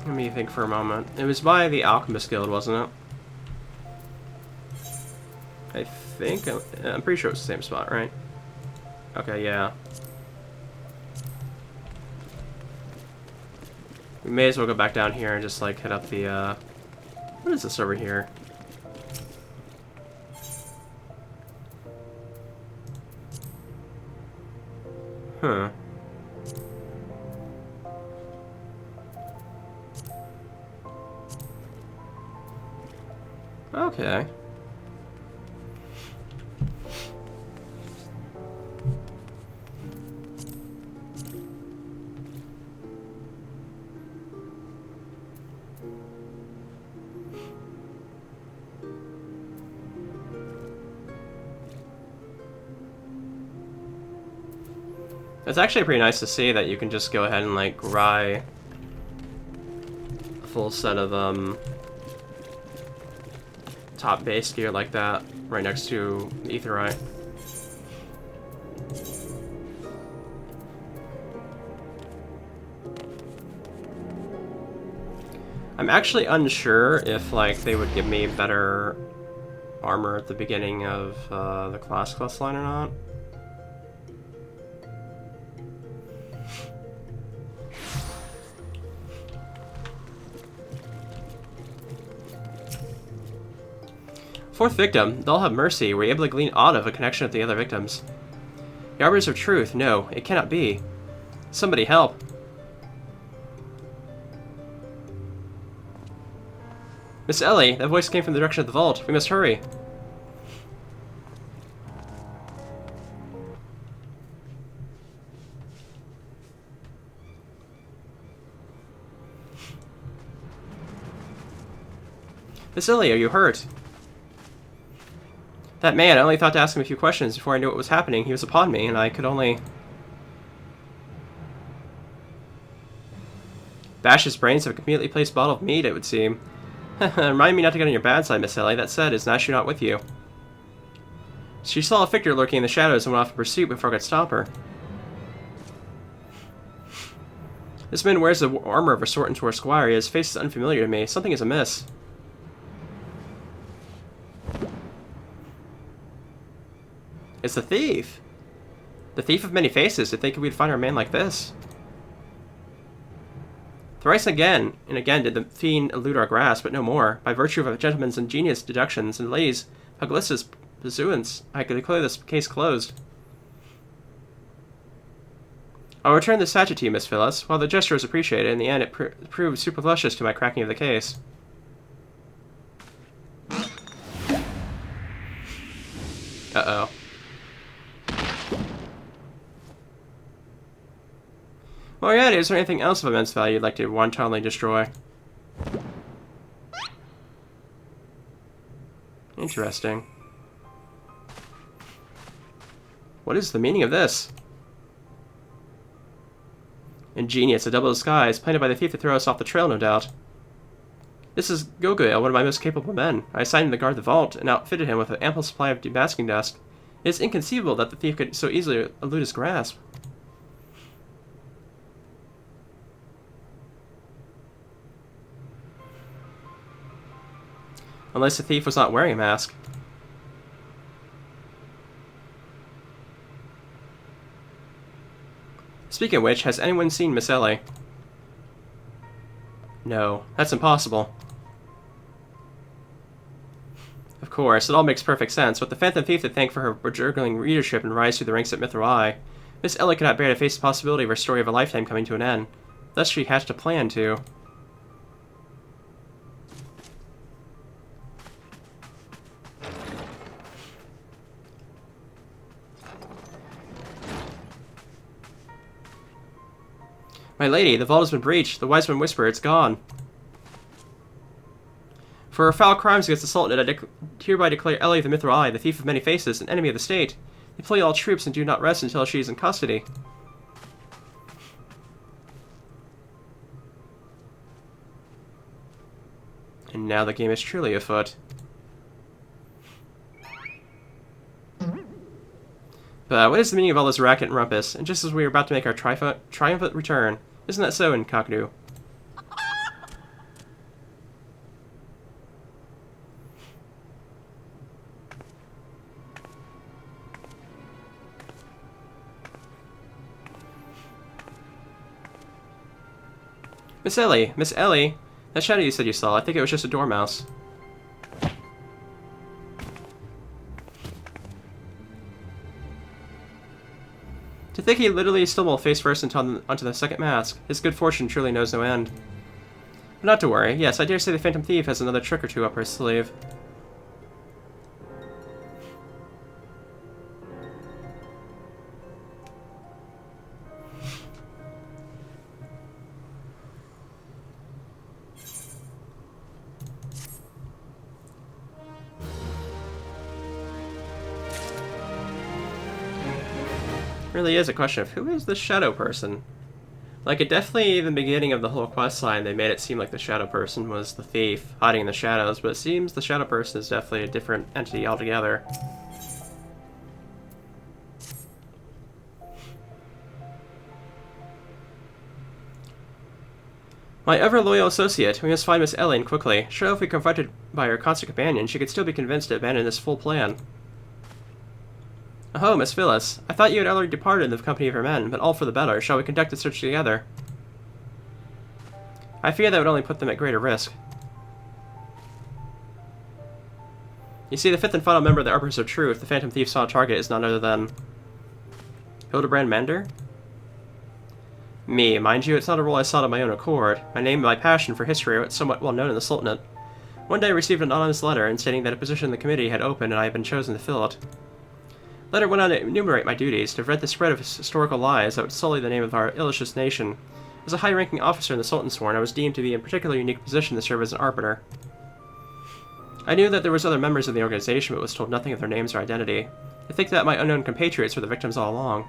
Let me think for a moment. It was by the Alchemist Guild, wasn't it? I think... I'm pretty sure it was the same spot, right? Okay, yeah. We may as well go back down here and just, like, head up the, What is this over here? Huh. Okay. It's actually pretty nice to see that you can just go ahead and, like, rye a full set of, top base gear like that right next to the Aetheryte. I'm actually unsure if, like, they would give me better armor at the beginning of the class quest line or not. Fourth victim. They'll have mercy. Were you able to glean aught of a connection with the other victims? The Arbiters of Truth. No, it cannot be. Somebody help. Miss Ellie, that voice came from the direction of the vault. We must hurry. Miss Ellie, are you hurt? That man, I only thought to ask him a few questions before I knew what was happening. He was upon me, and I could only... bash his brains with a completely placed bottle of mead, it would seem. Remind me not to get on your bad side, Miss Ellie. That said, is Nashu not with you? She saw a figure lurking in the shadows and went off in pursuit before I could stop her. This man wears the armor of a sort into her squire, yet his face is unfamiliar to me. Something is amiss. It's the thief. The thief of many faces. To think we'd find our man like this. Thrice again and again did the fiend elude our grasp, but no more. By virtue of a gentleman's ingenious deductions and Lady's pugilistic pursuance, I could declare this case closed. I'll return the statue to you, Miss Phyllis. While the gesture was appreciated, in the end it proved superfluous to my cracking of the case. Uh-oh. Moriarty, is there anything else of immense value you'd like to wantonly destroy? Interesting. What is the meaning of this? Ingenious, a double disguise, planted by the thief to throw us off the trail, no doubt. This is Goguil, one of my most capable men. I assigned him to guard the vault, and outfitted him with an ample supply of demasking dust. It is inconceivable that the thief could so easily elude his grasp. Unless the thief was not wearing a mask. Speaking of which, has anyone seen Miss Ellie? No, that's impossible. Of course, it all makes perfect sense. With the Phantom Thief to thank for her burgeoning readership and rise through the ranks at Mithril Eye, Miss Ellie could not bear to face the possibility of her story of a lifetime coming to an end. Thus she hatched a plan to... My lady, the vault has been breached. The wise men whisper it's gone. For her foul crimes against the Sultan, I hereby declare Ellie the Mithril Eye, the thief of many faces, an enemy of the state. Deploy all troops and do not rest until she is in custody. And now the game is truly afoot. But what is the meaning of all this racket and rumpus? And just as we were about to make our triumphant return. Isn't that so, Incognito? Miss Ellie! Miss Ellie! That shadow you said you saw, I think it was just a dormouse. To think he literally stumbled face first onto the second mask. His good fortune truly knows no end. But not to worry. Yes, I dare say the Phantom Thief has another trick or two up her sleeve. Really is a question of who is the shadow person? Like, it definitely, in the beginning of the whole quest line, they made it seem like the shadow person was the thief, hiding in the shadows, but it seems the shadow person is definitely a different entity altogether. My ever-loyal associate, we must find Miss Ellie quickly. Sure, if we confronted by her constant companion, she could still be convinced to abandon this full plan. Oh, Miss Phyllis. I thought you had already departed in the company of your men, but all for the better. Shall we conduct the search together? I fear that would only put them at greater risk. You see, the fifth and final member of the Arbiters of Truth, the Phantom Thief saw target, is none other than... Hildebrand Mander? Me, mind you, it's not a role I sought of my own accord. My name and my passion for history are somewhat well known in the Sultanate. One day I received an anonymous letter stating that a position in the committee had opened and I had been chosen to fill it. The letter went on to enumerate my duties, to prevent the spread of historical lies that would sully the name of our illustrious nation. As a high-ranking officer in the Sultan's Sworn, I was deemed to be in a particularly unique position to serve as an arbiter. I knew that there was other members of the organization, but was told nothing of their names or identity. I think that my unknown compatriots were the victims all along.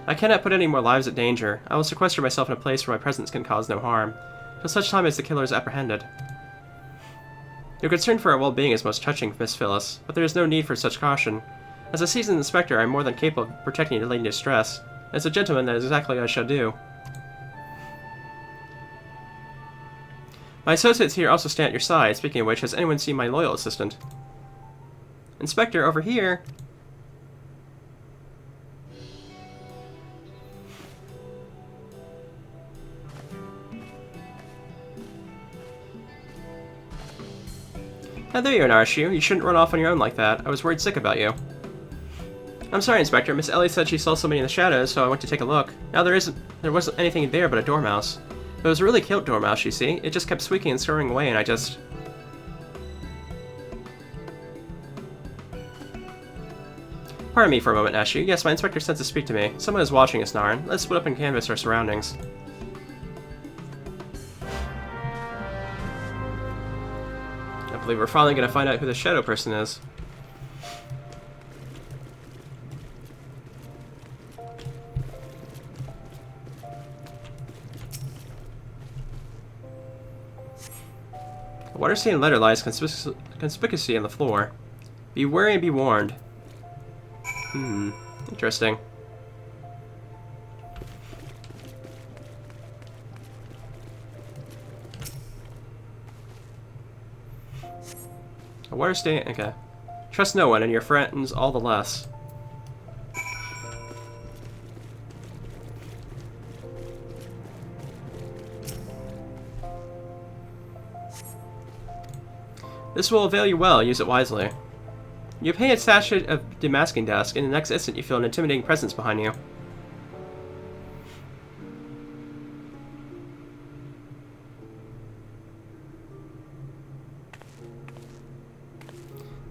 I cannot put any more lives at danger. I will sequester myself in a place where my presence can cause no harm, till such time as the killer is apprehended. Your concern for our well-being is most touching, Miss Phyllis, but there is no need for such caution. As a seasoned inspector, I am more than capable of protecting a lady in distress. As a gentleman, that is exactly what I shall do. My associates here also stand at your side. Speaking of which, has anyone seen my loyal assistant? Inspector, over here! Ah, there you are, Narshu. You shouldn't run off on your own like that. I was worried sick about you. I'm sorry, Inspector. Miss Ellie said she saw somebody in the shadows, so I went to take a look. Now there wasn't anything there but a dormouse. But it was a really cute dormouse, you see. It just kept squeaking and scurrying away, and I just... Pardon me for a moment, Narshu. Yes, my inspector sent to speak to me. Someone is watching us, Narn. Let's split up and canvass our surroundings. I believe we're finally going to find out who the shadow person is. A water-stained letter lies conspicuously on the floor. Be wary and be warned. Interesting. A water stain. Okay. Trust no one, and your friends all the less. This will avail you well. Use it wisely. You pay a sachet of demasking desk, and the next instant you feel an intimidating presence behind you.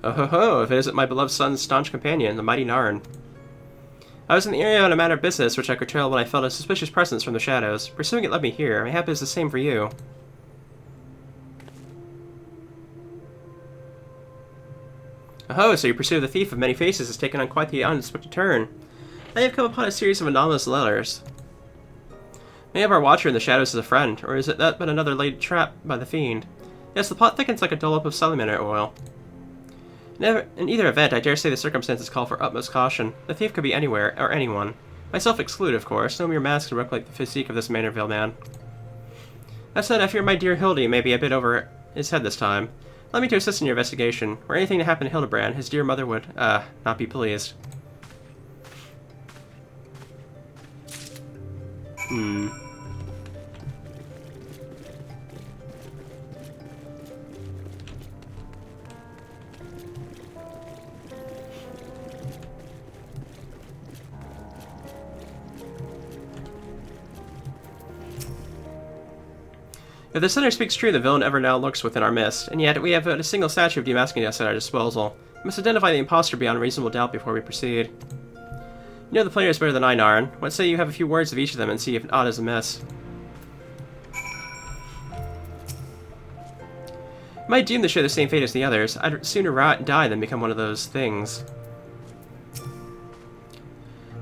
Oh ho ho, if it isn't my beloved son's staunch companion, the mighty Narn. I was in the area on a matter of business which I could trail when I felt a suspicious presence from the shadows. Pursuing it led me here. Mayhap it is the same for you. Oh, so your pursuit of the thief of many faces has taken on quite the unexpected turn. I have come upon a series of anomalous letters. Mayhap our watcher in the shadows is a friend, or is it that but another laid trap by the fiend? Yes, the plot thickens like a dollop of salamander oil. In either event, I dare say the circumstances call for utmost caution. The thief could be anywhere, or anyone. Myself excluded, of course. No mere mask can replicate the physique of this Manorville man. That said, I fear my dear Hildy may be a bit over his head this time. Allow me to assist in your investigation. Were anything to happen to Hildebrand, his dear mother would, not be pleased. If the sinner speaks true, the villain ever now lurks within our midst, and yet we have a single statue of demasking desk at our disposal. We must identify the impostor beyond reasonable doubt before we proceed. You know the players better than I, Narn. What say you have a few words of each of them and see if aught is amiss? You might doom to share the same fate as the others. I'd sooner die than become one of those things.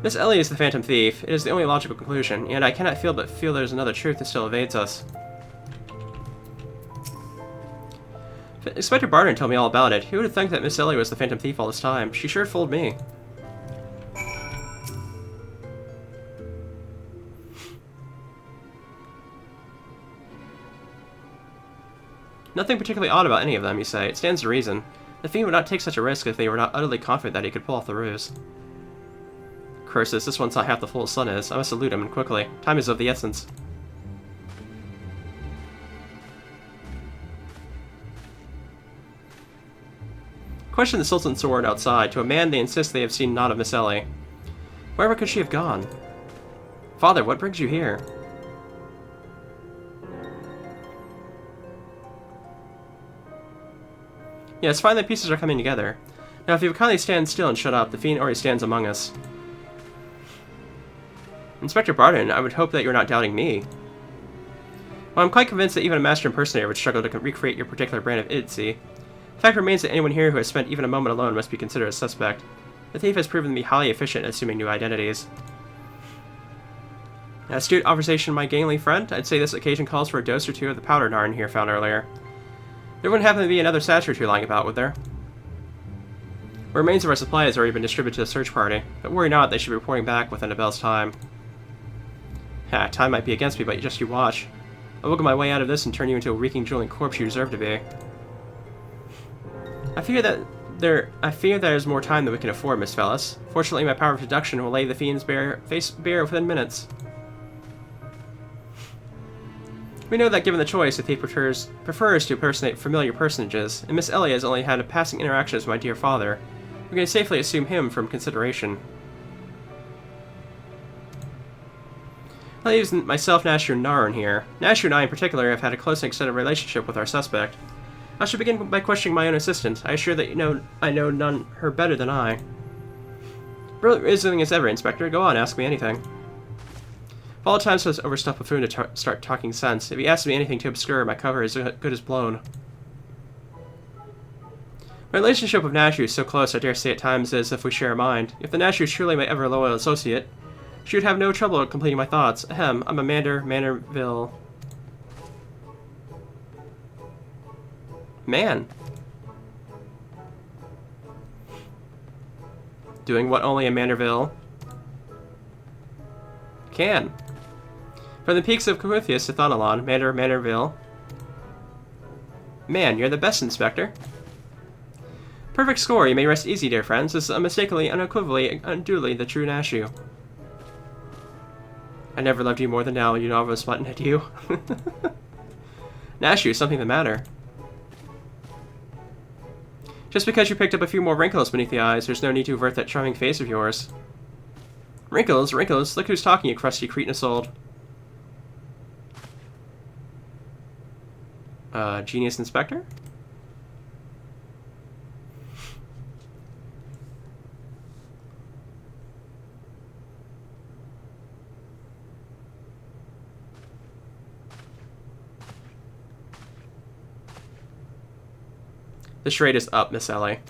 Miss Ellie is the Phantom Thief. It is the only logical conclusion, and I cannot feel there's another truth that still evades us. Inspector Barnard told me all about it. Who would have thought that Miss Ellie was the Phantom Thief all this time? She sure fooled me. Nothing particularly odd about any of them, you say. It stands to reason. The fiend would not take such a risk if they were not utterly confident that he could pull off the ruse. Curses, this one's not half the fool his son is. I must elude him, and quickly. Time is of the essence. Question the Sultan's sword outside. To a man, they insist they have seen naught of Miss Ellie. Wherever could she have gone? Father, what brings you here? Yes, finally the pieces are coming together. Now, if you would kindly stand still and shut up, the fiend already stands among us. Inspector Barton, I would hope that you're not doubting me. Well, I'm quite convinced that even a master impersonator would struggle to recreate your particular brand of idiocy. The fact remains that anyone here who has spent even a moment alone must be considered a suspect. The thief has proven to be highly efficient at assuming new identities. An astute observation, my gangly friend. I'd say this occasion calls for a dose or two of the powder Narn here found earlier. There wouldn't happen to be another statue or two lying about, would there? The remains of our supply has already been distributed to the search party, but worry not, they should be reporting back within a bell's time. Ha, time might be against me, but just you watch. I'll wiggle my way out of this and turn you into a reeking, drooling corpse you deserve to be. I fear there is more time than we can afford, Miss Fellis. Fortunately, my power of seduction will lay the fiend's face bare within minutes. We know that given the choice, the thief prefers to impersonate familiar personages, and Miss Ellie has only had a passing interaction with my dear father. We can safely assume him from consideration. That leaves myself, Nashu, and Narn here. Nashu and I in particular have had a close and extended relationship with our suspect. I should begin by questioning my own assistant. I assure that I know none her better than I. Brilliant reasoning as ever, Inspector. Go on, ask me anything. Of all times for this overstuffed buffoon to start talking sense, if he asks me anything too obscure, my cover is good as blown. My relationship with Nashu is so close, I dare say at times as if we share a mind. If the Nashu is truly my ever-loyal associate, she would have no trouble completing my thoughts. Ahem, I'm a Manderville... man. Doing what only a Manderville can. From the peaks of Corypheus to Thonalon, Manderville. Man, you're the best, Inspector. Perfect score, you may rest easy, dear friends. This is unmistakably, unequivocally, unduly the true Nashu. I never loved you more than now, you novice button at you. Nashu, something the matter. Just because you picked up a few more wrinkles beneath the eyes, there's no need to avert that charming face of yours. Wrinkles, wrinkles, look who's talking, you crusty cretinous old. Genius Inspector? The charade is up, Miss Ellie.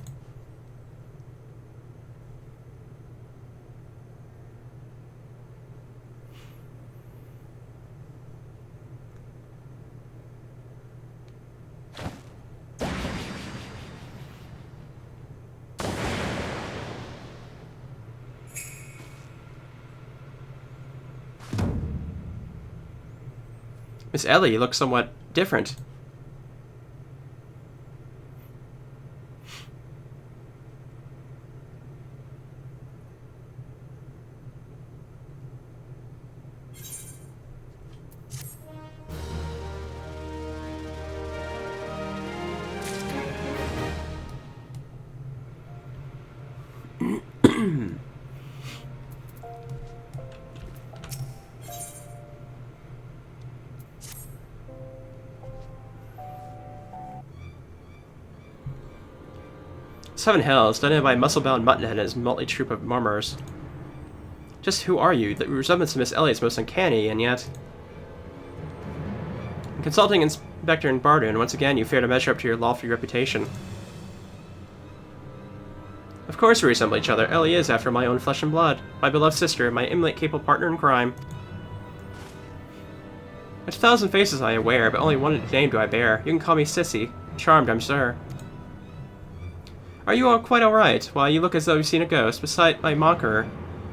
Miss Ellie, you look somewhat different. Seven hells, done by muscle-bound Muttonhead and his motley troop of murmurs. Just who are you? The resemblance to Miss Ellie is most uncanny, and yet... In consulting Inspector and Bardun, once again you fear to measure up to your lofty reputation. Of course we resemble each other. Ellie is, after my own flesh and blood. My beloved sister, my eminent capable partner in crime. There's 1,000 faces I wear, but only one name do I bear. You can call me Sissy. Charmed, I'm sure. Are you all quite alright? Why, you look as though you've seen a ghost. Beside my mocker,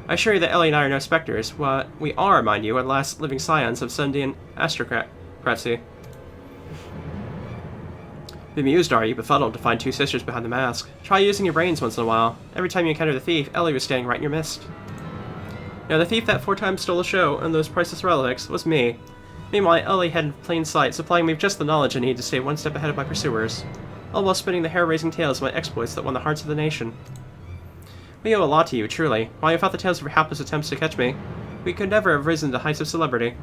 I assure you that Ellie and I are no specters. What we are, mind you, are the last living scions of Sundian aristocracy. Bemused, are you, befuddled to find two sisters behind the mask? Try using your brains once in a while. Every time you encounter the thief, Ellie was standing right in your midst. Now, the thief that 4 times stole the show and those priceless relics was me. Meanwhile, Ellie had in plain sight, supplying me with just the knowledge I needed to stay one step ahead of my pursuers, all while spinning the hair-raising tales of my exploits that won the hearts of the nation. We owe a lot to you, truly. While you fought the tales of your hapless attempts to catch me, we could never have risen to heights of celebrity.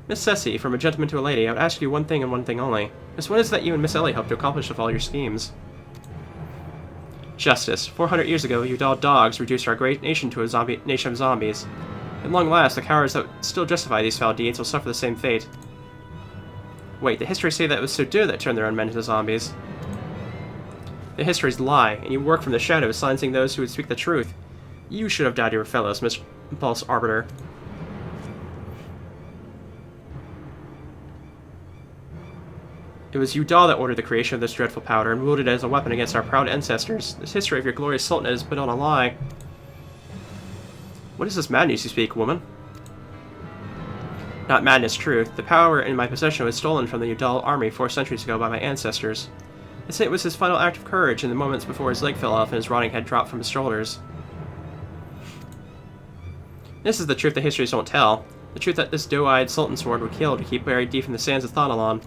Miss Ceci, from a gentleman to a lady, I would ask you one thing and one thing only. Just what is that you and Miss Ellie hope to accomplish with all your schemes? Justice. 400 years ago, you dull dogs reduced our great nation to a nation of zombies. At long last, the cowards that still justify these foul deeds will suffer the same fate. Wait, the histories say that it was Sudu that turned their own men into zombies. The histories lie, and you work from the shadows, silencing those who would speak the truth. You should have died your fellows, Miss Impulse Arbiter. It was Udal that ordered the creation of this dreadful powder and wielded it as a weapon against our proud ancestors. This history of your glorious sultanate is built on a lie. What is this madness you speak, woman? Not madness, truth. The power in my possession was stolen from the Udal army 4 centuries ago by my ancestors. They say it was his final act of courage in the moments before his leg fell off and his rotting head dropped from his shoulders. This is the truth the histories don't tell. The truth that this doe-eyed Sultan sword would kill to keep buried deep in the sands of Thanalan.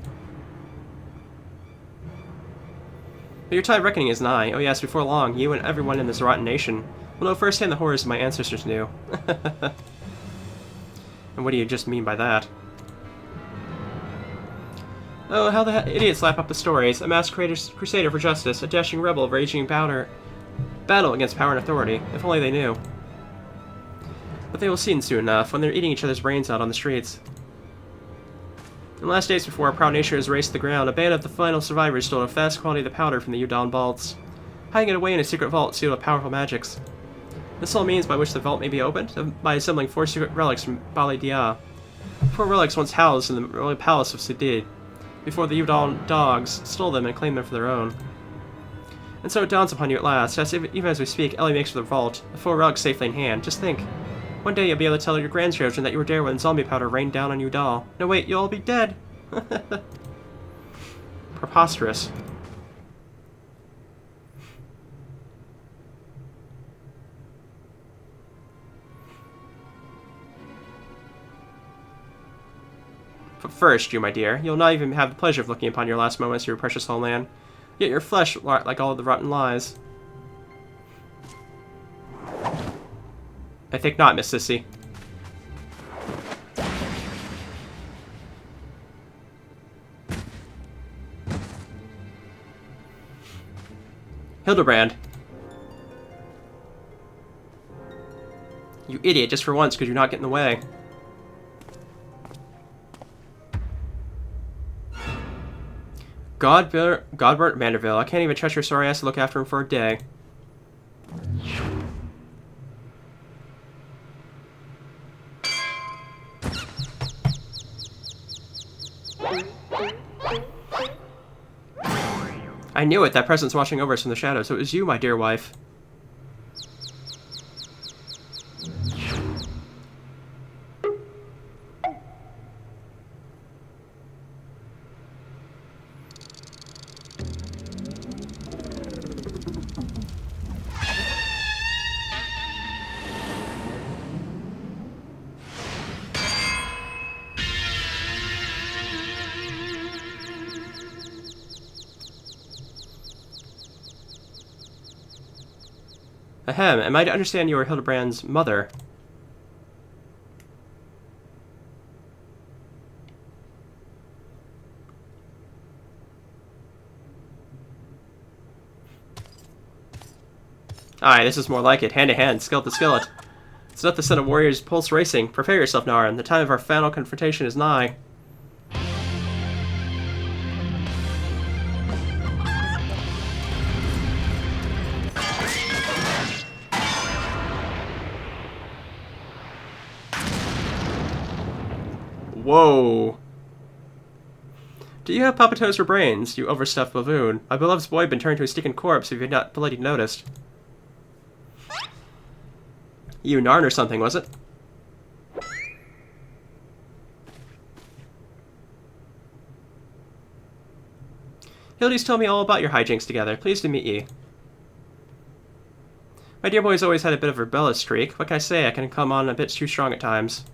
But your time of reckoning is nigh. Oh yes, before long, you and everyone in this rotten nation will know firsthand the horrors my ancestors knew. And what do you just mean by that? Oh, how the idiots lap up the stories. A masked crusader for justice, a dashing rebel raging battle against power and authority. If only they knew. But they will see soon enough, when they're eating each other's brains out on the streets. In the last days before our proud nation is razed to the ground, a band of the final survivors stole a vast quantity of the powder from the Udon vaults, hiding it away in a secret vault sealed with powerful magics. This all means by which the vault may be opened, by assembling 4 secret relics from Bali Dia. 4 relics once housed in the royal palace of Sidid, before the Udon dogs stole them and claimed them for their own. And so it dawns upon you at last, as even as we speak, Ellie makes for the vault, the 4 relics safely in hand. Just think. One day you'll be able to tell your grandchildren that you were there when zombie powder rained down on Udal. No wait, you'll all be dead! Preposterous. But first, you, my dear, you'll not even have the pleasure of looking upon your last moments of your precious homeland. Yet your flesh will rot like all the rotten lies. I think not, Miss Sissy. Hildebrand. You idiot, just for once could you not get in the way? Godbert Vanderville, I can't even trust your sorry ass to look after him for a day. I knew it, that presence watching over us from the shadows. It was you, my dear wife. Ahem, am I to understand you are Hildebrand's mother? Aye, this is more like it. Hand to hand, skillet to skillet. It's not the set of warriors pulse racing. Prepare yourself, Naran. The time of our final confrontation is nigh. Whoa. Do you have puppeteers for brains, you overstuffed baboon? My beloved's boy had been turned to a sticking corpse if you had not bloody noticed. You Narn or something, was it? Hildy's told me all about your hijinks together. Pleased to meet ye. My dear boy's always had a bit of a rebellious streak. What can I say? I can come on a bit too strong at times.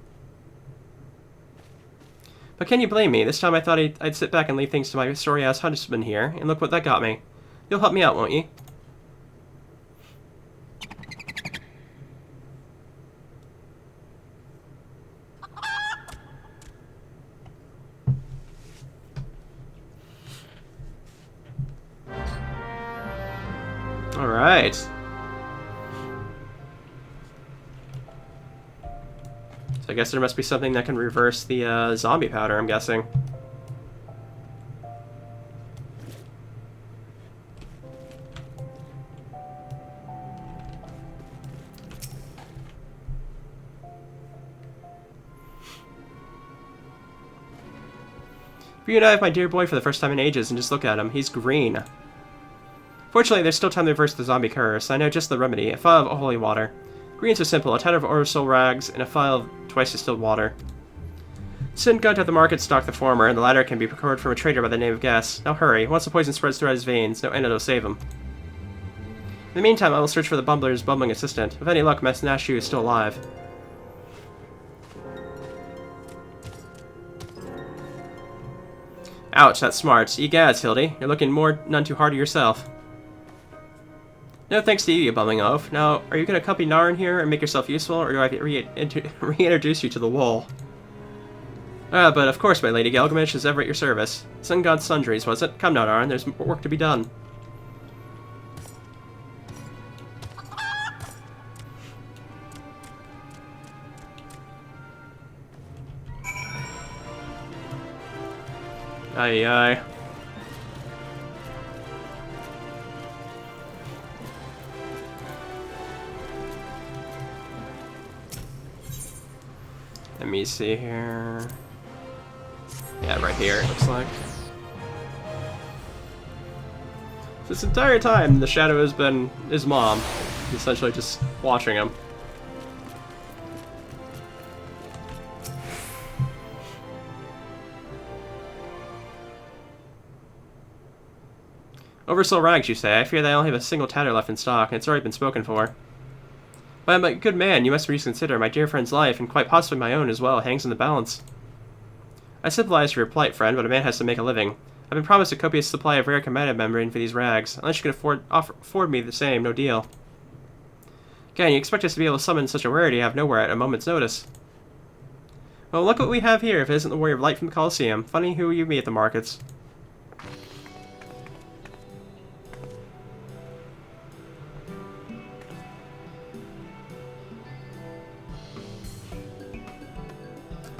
But can you blame me? This time I thought I'd sit back and leave things to my sorry-ass husband here, and look what that got me. You'll help me out, won't ye? Alright. So I guess there must be something that can reverse the zombie powder, I'm guessing. Reunite with my dear boy for the first time in ages, and just look at him. He's green. Fortunately, there's still time to reverse the zombie curse. I know just the remedy. A phial of holy water. Greens are simple. A tad of Orosol rags and a phial of twice distilled water. Send Gunt at the market stock the former, and the latter can be procured from a trader by the name of Guess. Now hurry. Once the poison spreads throughout his veins, no antidote will save him. In the meantime, I will search for the bumbler's bumbling assistant. With any luck, Miss Nashu is still alive. Ouch, that's smart. Egads, Hildy. You're looking none too hard to yourself. No thanks to you, you bumming oaf. Now, are you going to accompany Narn here and make yourself useful, or do I reintroduce you to the wool? But of course, my lady, Gilgamesh is ever at your service. Sun God Sundries, was it? Come now, Narn, there's work to be done. Aye, aye. Let me see here. Yeah, right here, it looks like. This entire time, the shadow has been his mom, essentially just watching him. Oversoul rags, you say? I fear that I only have a single tatter left in stock, and it's already been spoken for. But my good man, you must reconsider. My dear friend's life, and quite possibly my own as well, hangs in the balance. I sympathize for your plight, friend, but a man has to make a living. I've been promised a copious supply of rare combative membrane for these rags. Unless you can afford me the same, no deal. Again, you expect us to be able to summon such a rarity out of nowhere at a moment's notice. Well, look what we have here, if it isn't the Warrior of Light from the Colosseum. Funny who you meet at the markets.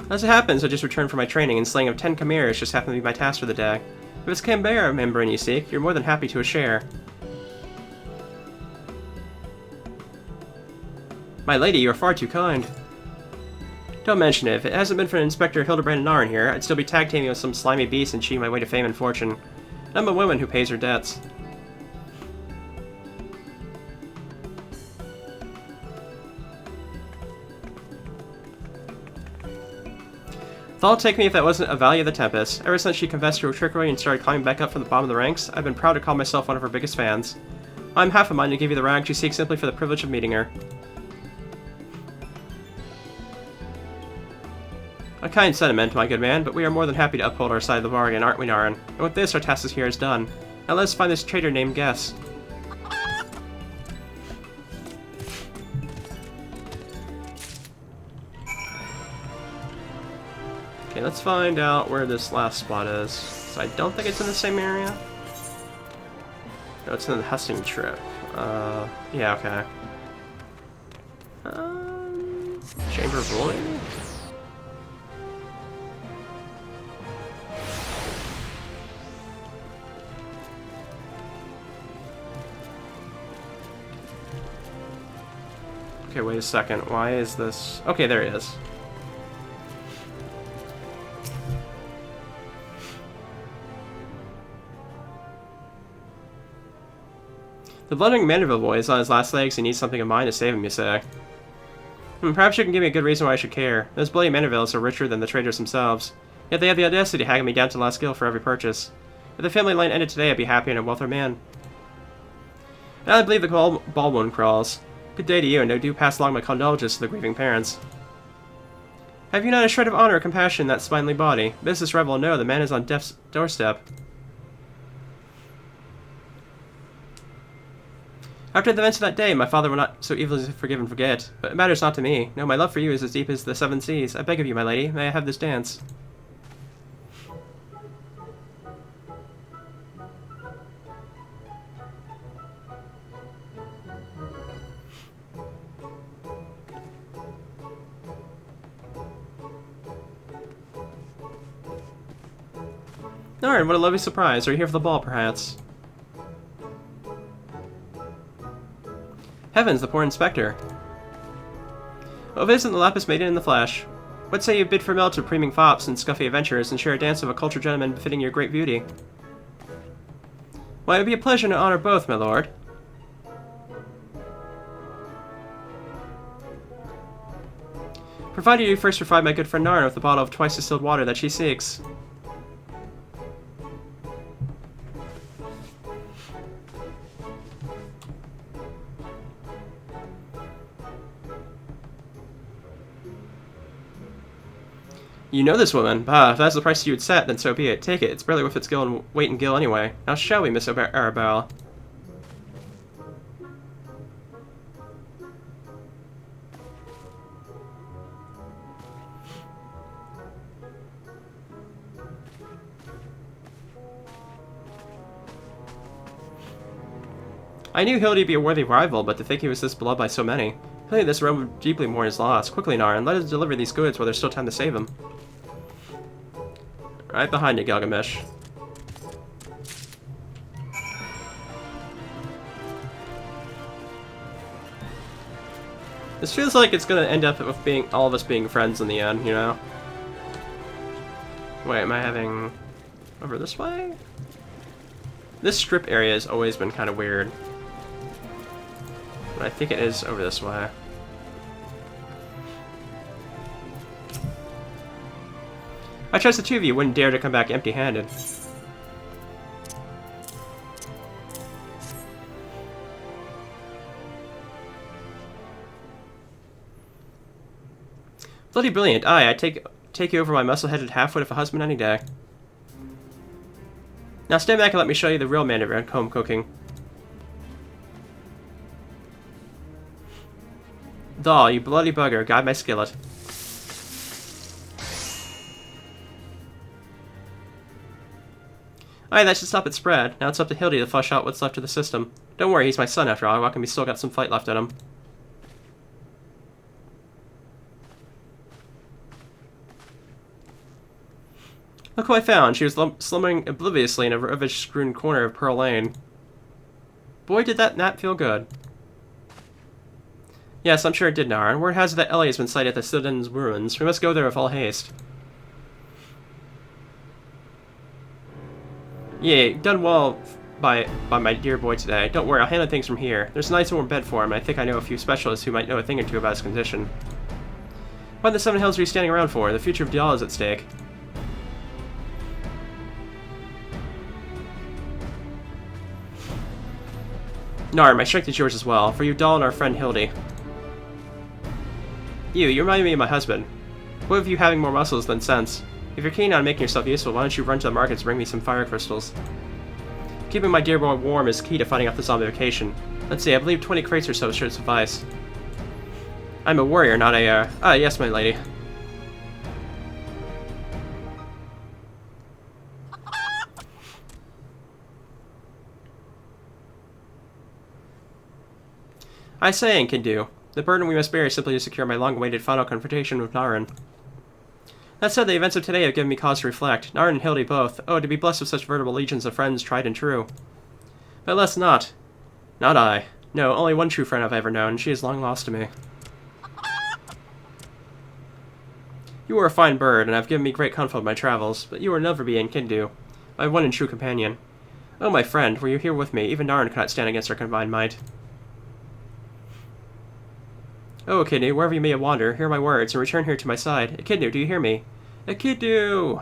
As it happens, I just returned from my training, and slaying of 10 chimeras just happened to be my task for the day. If it's chimera membrane you seek, you're more than happy to share. My lady, you are far too kind. Don't mention it. If it hasn't been for Inspector Hildebrand and Narn here, I'd still be tag teaming with some slimy beast and cheating my way to fame and fortune. And I'm a woman who pays her debts. Thought take me if that wasn't a value of the Tempest. Ever since she confessed to her trickery and started climbing back up from the bottom of the ranks, I've been proud to call myself one of her biggest fans. I'm half a mind to give you the rag you seek simply for the privilege of meeting her. A kind sentiment, my good man, but we are more than happy to uphold our side of the bargain, aren't we, Narn? And with this, our task here is done. Now let's find this traitor named Guess. Okay, let's find out where this last spot is. So I don't think it's in the same area. No, it's in the Husting Trip. Yeah, okay. Chamber of Ruin? Okay, wait a second. Why is this... Okay, there it is. The blundering Manderville boy is on his last legs and needs something of mine to save him, you say. Perhaps you can give me a good reason why I should care. Those bloody Mandervilles are richer than the traders themselves. Yet they have the audacity to haggle me down to the last gill for every purchase. If the family line ended today, I'd be happy and a wealthier man. Now I believe the ball one crawls. Good day to you, and I do pass along my condolences to the grieving parents. Have you not a shred of honor or compassion in that spindly body? Business rebel, no, the man is on death's doorstep. After the events of that day, my father will not so easily forgive and forget. But it matters not to me. No, my love for you is as deep as the seven seas. I beg of you, my lady, may I have this dance? Narn, what a lovely surprise. Are you here for the ball, perhaps? Heavens, the poor inspector. Well, if it isn't the Lapis Maiden in the flesh. What say you bid farewell to preeming fops and scuffy adventurers and share a dance of a cultured gentleman befitting your great beauty? Why, it would be a pleasure to honor both, my lord. Provided you first provide my good friend Narn with the bottle of twice distilled water that she seeks. You know this woman. Bah, if that's the price you would set, then so be it. Take it. It's barely worth its gill and weight in gill anyway. Now shall we, Miss Arabelle? I knew Hildy would be a worthy rival, but to think he was this beloved by so many. Clearly this realm would deeply mourn his loss. Quickly, Naran, let us deliver these goods while there's still time to save him. Right behind you, Gilgamesh. This feels like it's gonna end up with being all of us being friends in the end, you know? Wait, am I having... over this way? This strip area has always been kind of weird. But I think it is over this way. I trust the two of you wouldn't dare to come back empty-handed. Bloody brilliant. Aye, I'd take you over my muscle-headed half-wit of a husband any day. Now stand back and let me show you the real man of home cooking. Doll, you bloody bugger, guide my skillet. Aye, that should stop its spread. Now it's up to Hildy to flush out what's left of the system. Don't worry, he's my son after all. I reckon he's still got some fight left in him. Look who I found. She was slumbering obliviously in a rubbish-strewn corner of Pearl Lane. Boy, did that nap feel good. Yes, I'm sure it did, Naran. Word has it that Ellie has been sighted at the Citadin's ruins. We must go there with all haste. Yay, done well by my dear boy today. Don't worry, I'll handle things from here. There's a nice warm bed for him, and I think I know a few specialists who might know a thing or two about his condition. What in the Seven Hills are you standing around for? The future of Dial is at stake. Nar, my strength is yours as well, for you Dahl and our friend Hildy. You remind me of my husband. What of you having more muscles than sense? If you're keen on making yourself useful, why don't you run to the markets and bring me some fire crystals? Keeping my dear boy warm is key to fighting off the zombification. Let's see, I believe 20 crates or so should suffice. I'm a warrior, not a, yes, my lady. I say, and can do. The burden we must bear is simply to secure my long-awaited final confrontation with Naran. That said, the events of today have given me cause to reflect. Naran and Hildy both. Oh, to be blessed with such veritable legions of friends, tried and true. But alas, not. Not I. No, only one true friend I've ever known, and she is long lost to me. You are a fine bird, and have given me great comfort in my travels, but you will never be in Kindu, my one and true companion. Oh, my friend, were you here with me? Even Naran cannot stand against our combined might. Oh, Echidnu, wherever you may wander, hear my words, and return here to my side. Echidnu, do you hear me? Echidnu!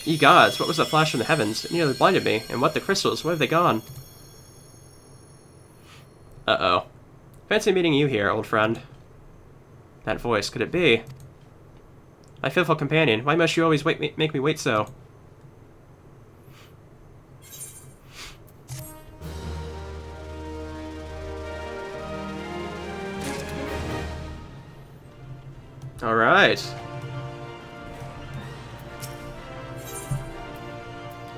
Ye gods, what was that flash from the heavens? It nearly blinded me. And what the crystals? Where have they gone? Uh-oh. Fancy meeting you here, old friend. That voice, could it be? My faithful companion, why must you always make me wait so? Alright.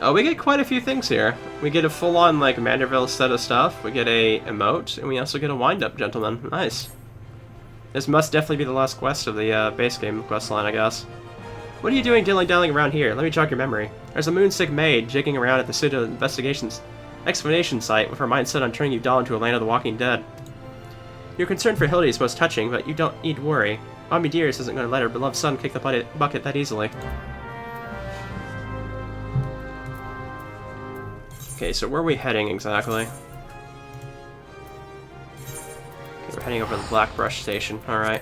Oh, we get quite a few things here. We get a full-on, like, Manderville set of stuff. We get a emote, and we also get a wind-up, gentlemen. Nice. This must definitely be the last quest of the base game questline, I guess. What are you doing dilly-dallying around here? Let me jog your memory. There's a moonsick maid jigging around at the Citadel excavation site with her mind set on turning you doll into a land of the walking dead. Your concern for Hildy is most touching, but you don't need to worry. Mommy Dearest isn't going to let her beloved son kick the bucket that easily. Okay, so where are we heading exactly? Okay, we're heading over to the Black Brush Station. Alright.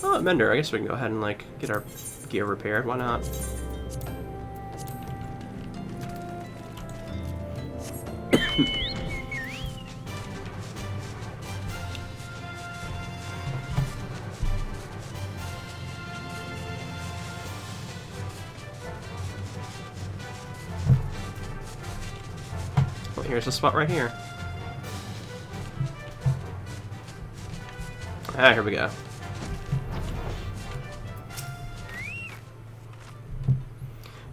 Oh, Mender. I guess we can go ahead and, like, get our gear repaired. Why not? Well, here's the spot right here. Ah, here we go.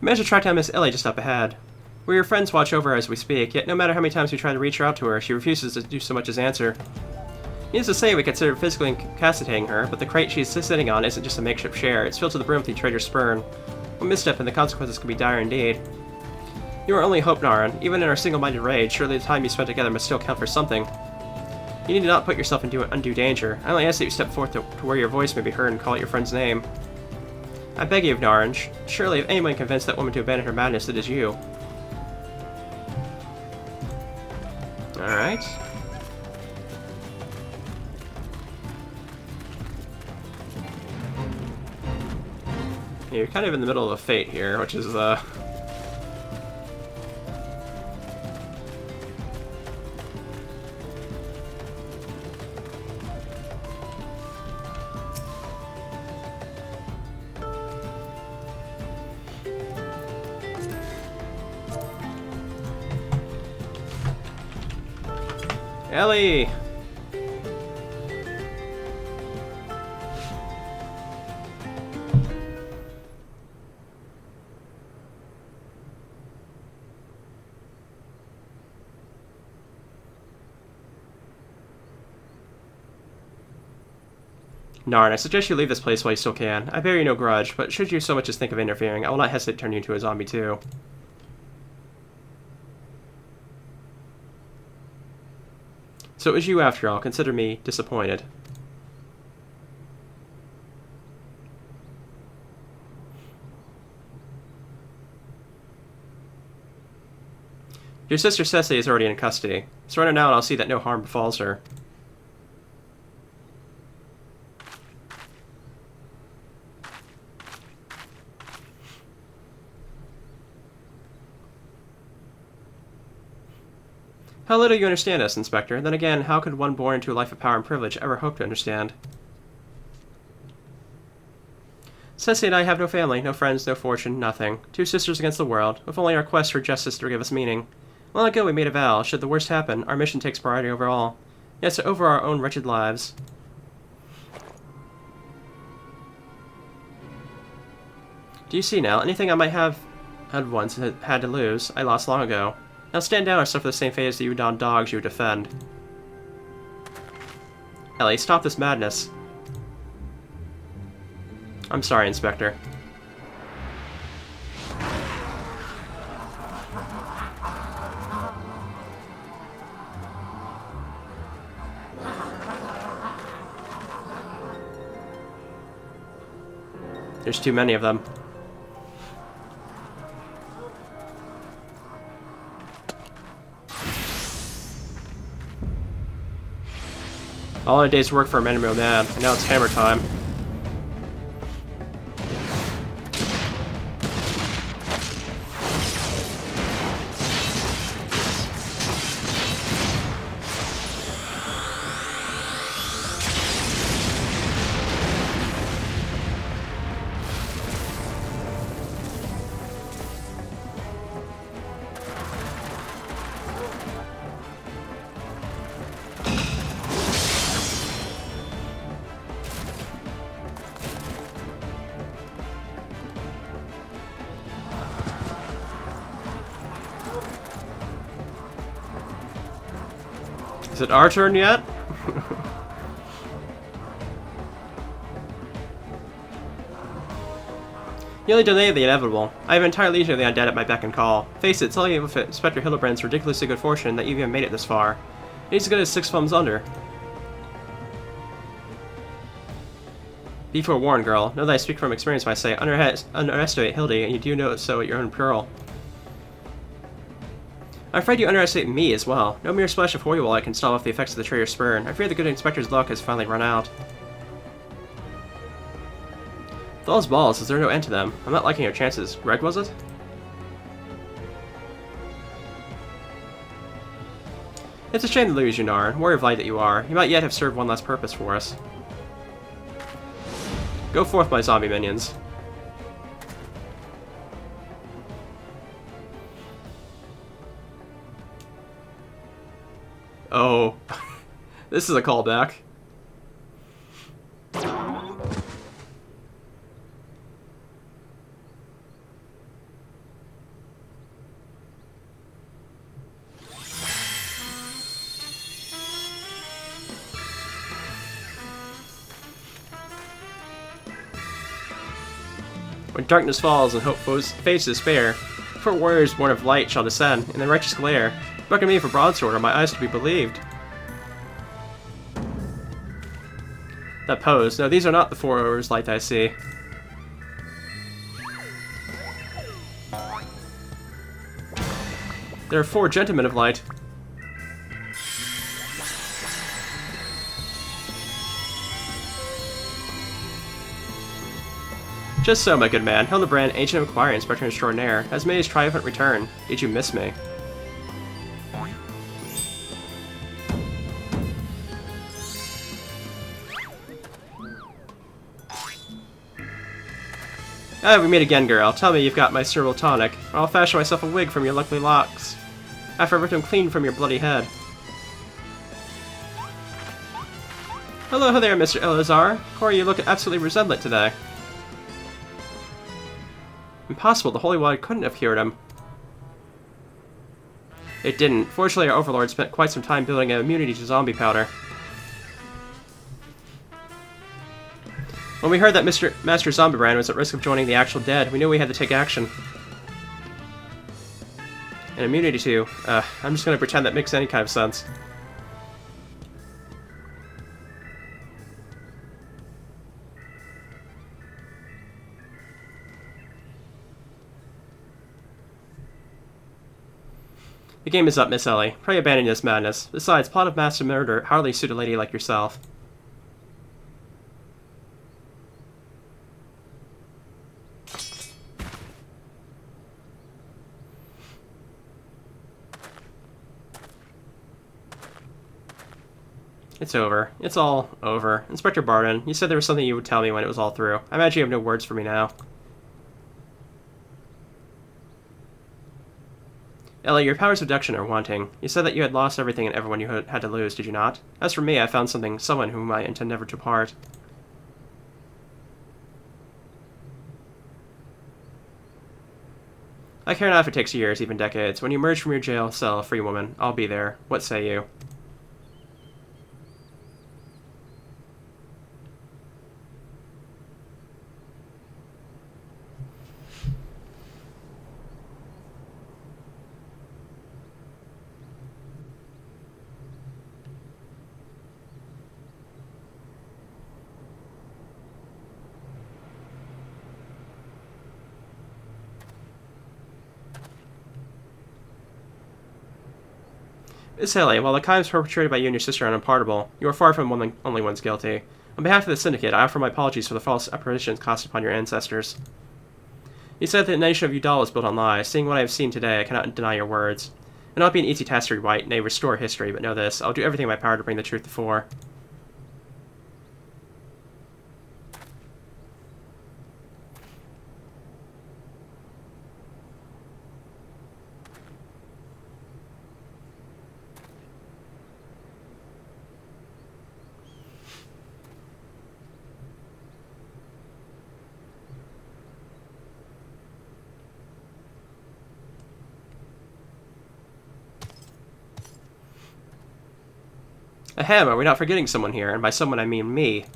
Managed to track down Miss Ellie just up ahead. We your friends watch over her as we speak, yet no matter how many times we try to reach out to her, she refuses to do so much as answer. Needless to say, we consider physically incapacitating her, but the crate she's sitting on isn't just a makeshift chair, it's filled to the brim with the traitor's spurn. One misstep and the consequences could be dire indeed. You are only hope, Naran. Even in our single-minded rage, surely the time you spent together must still count for something. You need not put yourself into undue danger. I only ask that you step forth to where your voice may be heard and call out your friend's name. I beg you, Naran. Surely if anyone convinced that woman to abandon her madness, it is you. Alright. Yeah, you're kind of in the middle of a fate here, which is, Ellie! Narn, I suggest you leave this place while you still can. I bear you no grudge, but should you so much as think of interfering, I will not hesitate to turn you into a zombie too. So it was you after all. Consider me disappointed. Your sister Ceci is already in custody. Surrender now and I'll see that no harm befalls her. How little you understand us, Inspector. Then again, how could one born into a life of power and privilege ever hope to understand? Ceci and I have no family, no friends, no fortune, nothing. Two sisters against the world, with only our quest for justice to give us meaning. Long ago we made a vow, should the worst happen, our mission takes priority over all. Yes, over our own wretched lives. Do you see now? Anything I might have had once had to lose, I lost long ago. Now stand down or suffer the same fate as the Udon dogs you defend. Ellie, stop this madness. I'm sorry, Inspector. There's too many of them. All in a day's work for a man-to-man man, and now it's hammer time. Is it our turn yet? You only delayed the inevitable. I have an entire legion of the undead at my beck and call. Face it, it's only with Inspector Hildebrand's ridiculously good fortune that you've even made it this far. He's as good as 6 thumbs under. Be forewarned, girl. Know that I speak from experience when I say underestimate Hildy, and you do know so at your own peril. I'm afraid you underestimate me as well. No mere splash of holy water can stop off the effects of the traitor's spurn. I fear the good inspector's luck has finally run out. Those balls, is there no end to them? I'm not liking our chances. Greg, was it? It's a shame to lose you, Nar. Warrior of light that you are. You might yet have served one last purpose for us. Go forth, my zombie minions. Oh. This is a callback. When darkness falls and hope fades to despair, for warriors born of light shall descend in the righteous glare. Beckon me for broadsword, or my eyes to be believed. That pose. No, these are not the four warriors light I see. There are four gentlemen of light. Just so, my good man. Hildebrand, Agent of Inquiry, Inspector Extraordinaire, has made his triumphant return. Did you miss me? Ah, we meet again, girl. Tell me you've got my cerebral tonic, or I'll fashion myself a wig from your lovely locks, after I've ripped them clean from your bloody head. Hello there, Mr. Eleazar. Corey, you look absolutely resemblant today. Impossible, the Holy Water couldn't have cured him. It didn't. Fortunately, our Overlord spent quite some time building an immunity to zombie powder. When we heard that Master Zombiebrand was at risk of joining the actual dead, we knew we had to take action. And immunity to... I'm just gonna pretend that makes any kind of sense. The game is up, Miss Ellie. Pray abandon this madness. Besides, plot of mass murder hardly suit a lady like yourself. It's over. It's all over. Inspector Barton, you said there was something you would tell me when it was all through. I imagine you have no words for me now. Ellie, your powers of deduction are wanting. You said that you had lost everything and everyone you had to lose, did you not? As for me, I found someone whom I intend never to part. I care not if it takes years, even decades. When you emerge from your jail cell, a free woman, I'll be there. What say you? Miss Ellie, while the crimes perpetrated by you and your sister are unpardonable, you are far from only ones guilty. On behalf of the Syndicate, I offer my apologies for the false apparitions cast upon your ancestors. You said that the nation of Udal was built on lies. Seeing what I have seen today, I cannot deny your words. It will not be an easy task to rewrite, nay, restore history, but know this, I'll do everything in my power to bring the truth to fore. Ahem, are we not forgetting someone here? And by someone, I mean me.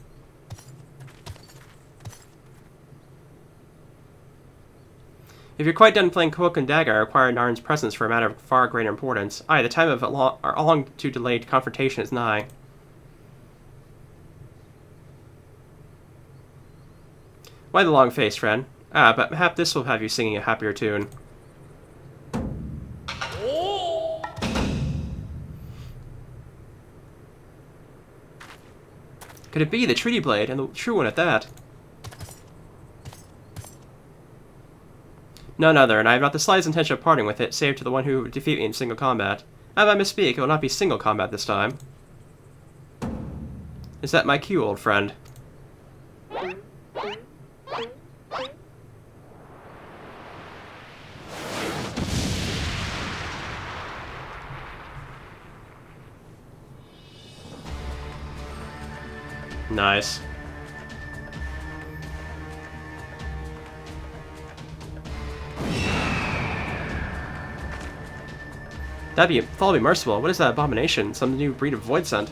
If you're quite done playing Cloak and Dagger, I require Narn's presence for a matter of far greater importance. Aye, the time of our long-to-delayed confrontation is nigh. Why the long face, friend? Ah, but perhaps this will have you singing a happier tune. Could it be the Treaty Blade, and the true one at that? None other, and I have not the slightest intention of parting with it, save to the one who would defeat me in single combat. If I misspeak, it will not be single combat this time. Is that my cue, old friend? Nice. Follow be merciful. What is that abomination? Some new breed of void scent.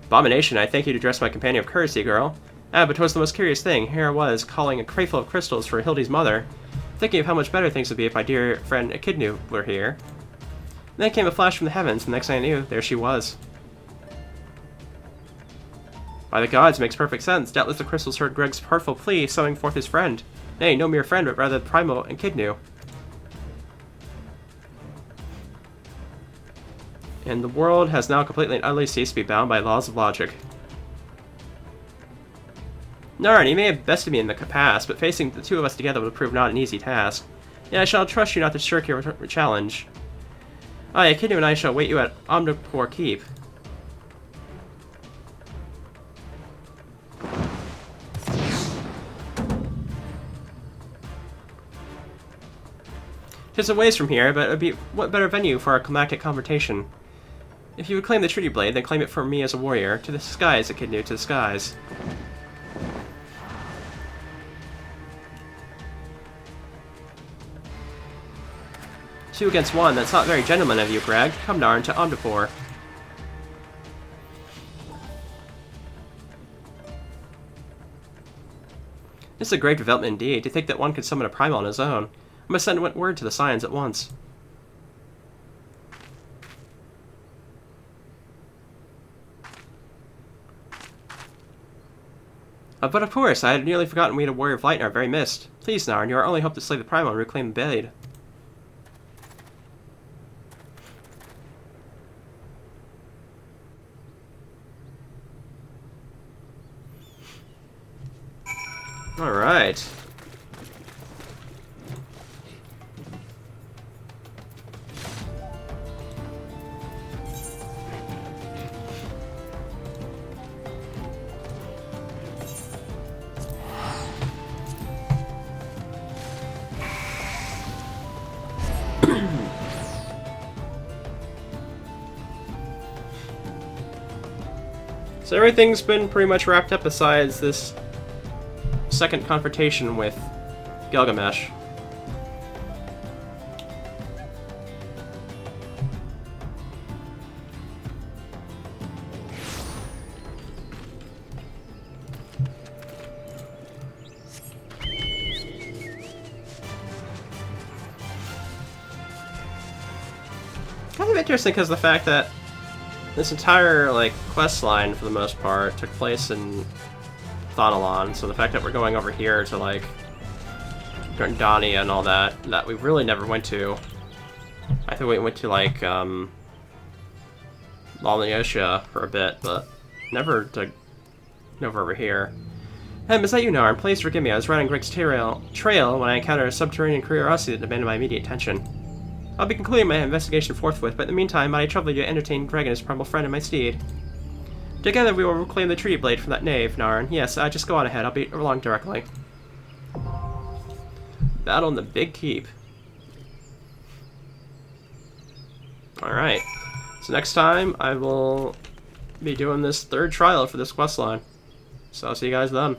Abomination, I thank you to address my companion of courtesy, girl. Ah, but 'twas the most curious thing. Here I was, calling a crate full of crystals for Hildy's mother, thinking of how much better things would be if my dear friend Echidnu were here. Then came a flash from the heavens, and the next thing I knew, there she was. By the gods, it makes perfect sense. Doubtless the crystals heard Greg's heartful plea, summoning forth his friend. Nay, no mere friend, but rather the primal Echidnu. And the world has now completely and utterly ceased to be bound by laws of logic. Narn, you may have bested me in the past, but facing the two of us together would prove not an easy task. Yet I shall trust you not to shirk your challenge. Aye, Echidnu and I shall wait you at Omnipore Keep. Tis a ways from here, but it would be what better venue for our climactic confrontation. If you would claim the Treaty Blade, then claim it for me as a warrior. To the skies, Echidnu, to the skies. Two against one, that's not very gentleman of you, Greg. Come, Narn, to Omnipore. This is a great development indeed, to think that one could summon a primal on his own. I must send word to the Scions at once. But of course, I had nearly forgotten we had a warrior of light in our very midst. Please, Narn, you are only hope to slay the primal and reclaim the blade. Alright. So everything's been pretty much wrapped up besides this second confrontation with Gilgamesh. Kind of interesting because the fact that this entire, like, quest line, for the most part, took place in Thonalon, so the fact that we're going over here to, like, Dania and all that, that we really never went to. I think we went to, like, Lalniosha for a bit, but never to over here. Is that you, Narn? Please forgive me, I was riding Greg's trail when I encountered a subterranean curiosity that demanded my immediate attention. I'll be concluding my investigation forthwith, but in the meantime, might I trouble you to entertain Greg and his primal friend and my steed? Together we will reclaim the Treaty Blade from that knave, Narn. Yes, just go on ahead, I'll be along directly. Battle in the Big Keep. Alright. So next time, I will be doing this third trial for this quest line. So I'll see you guys then.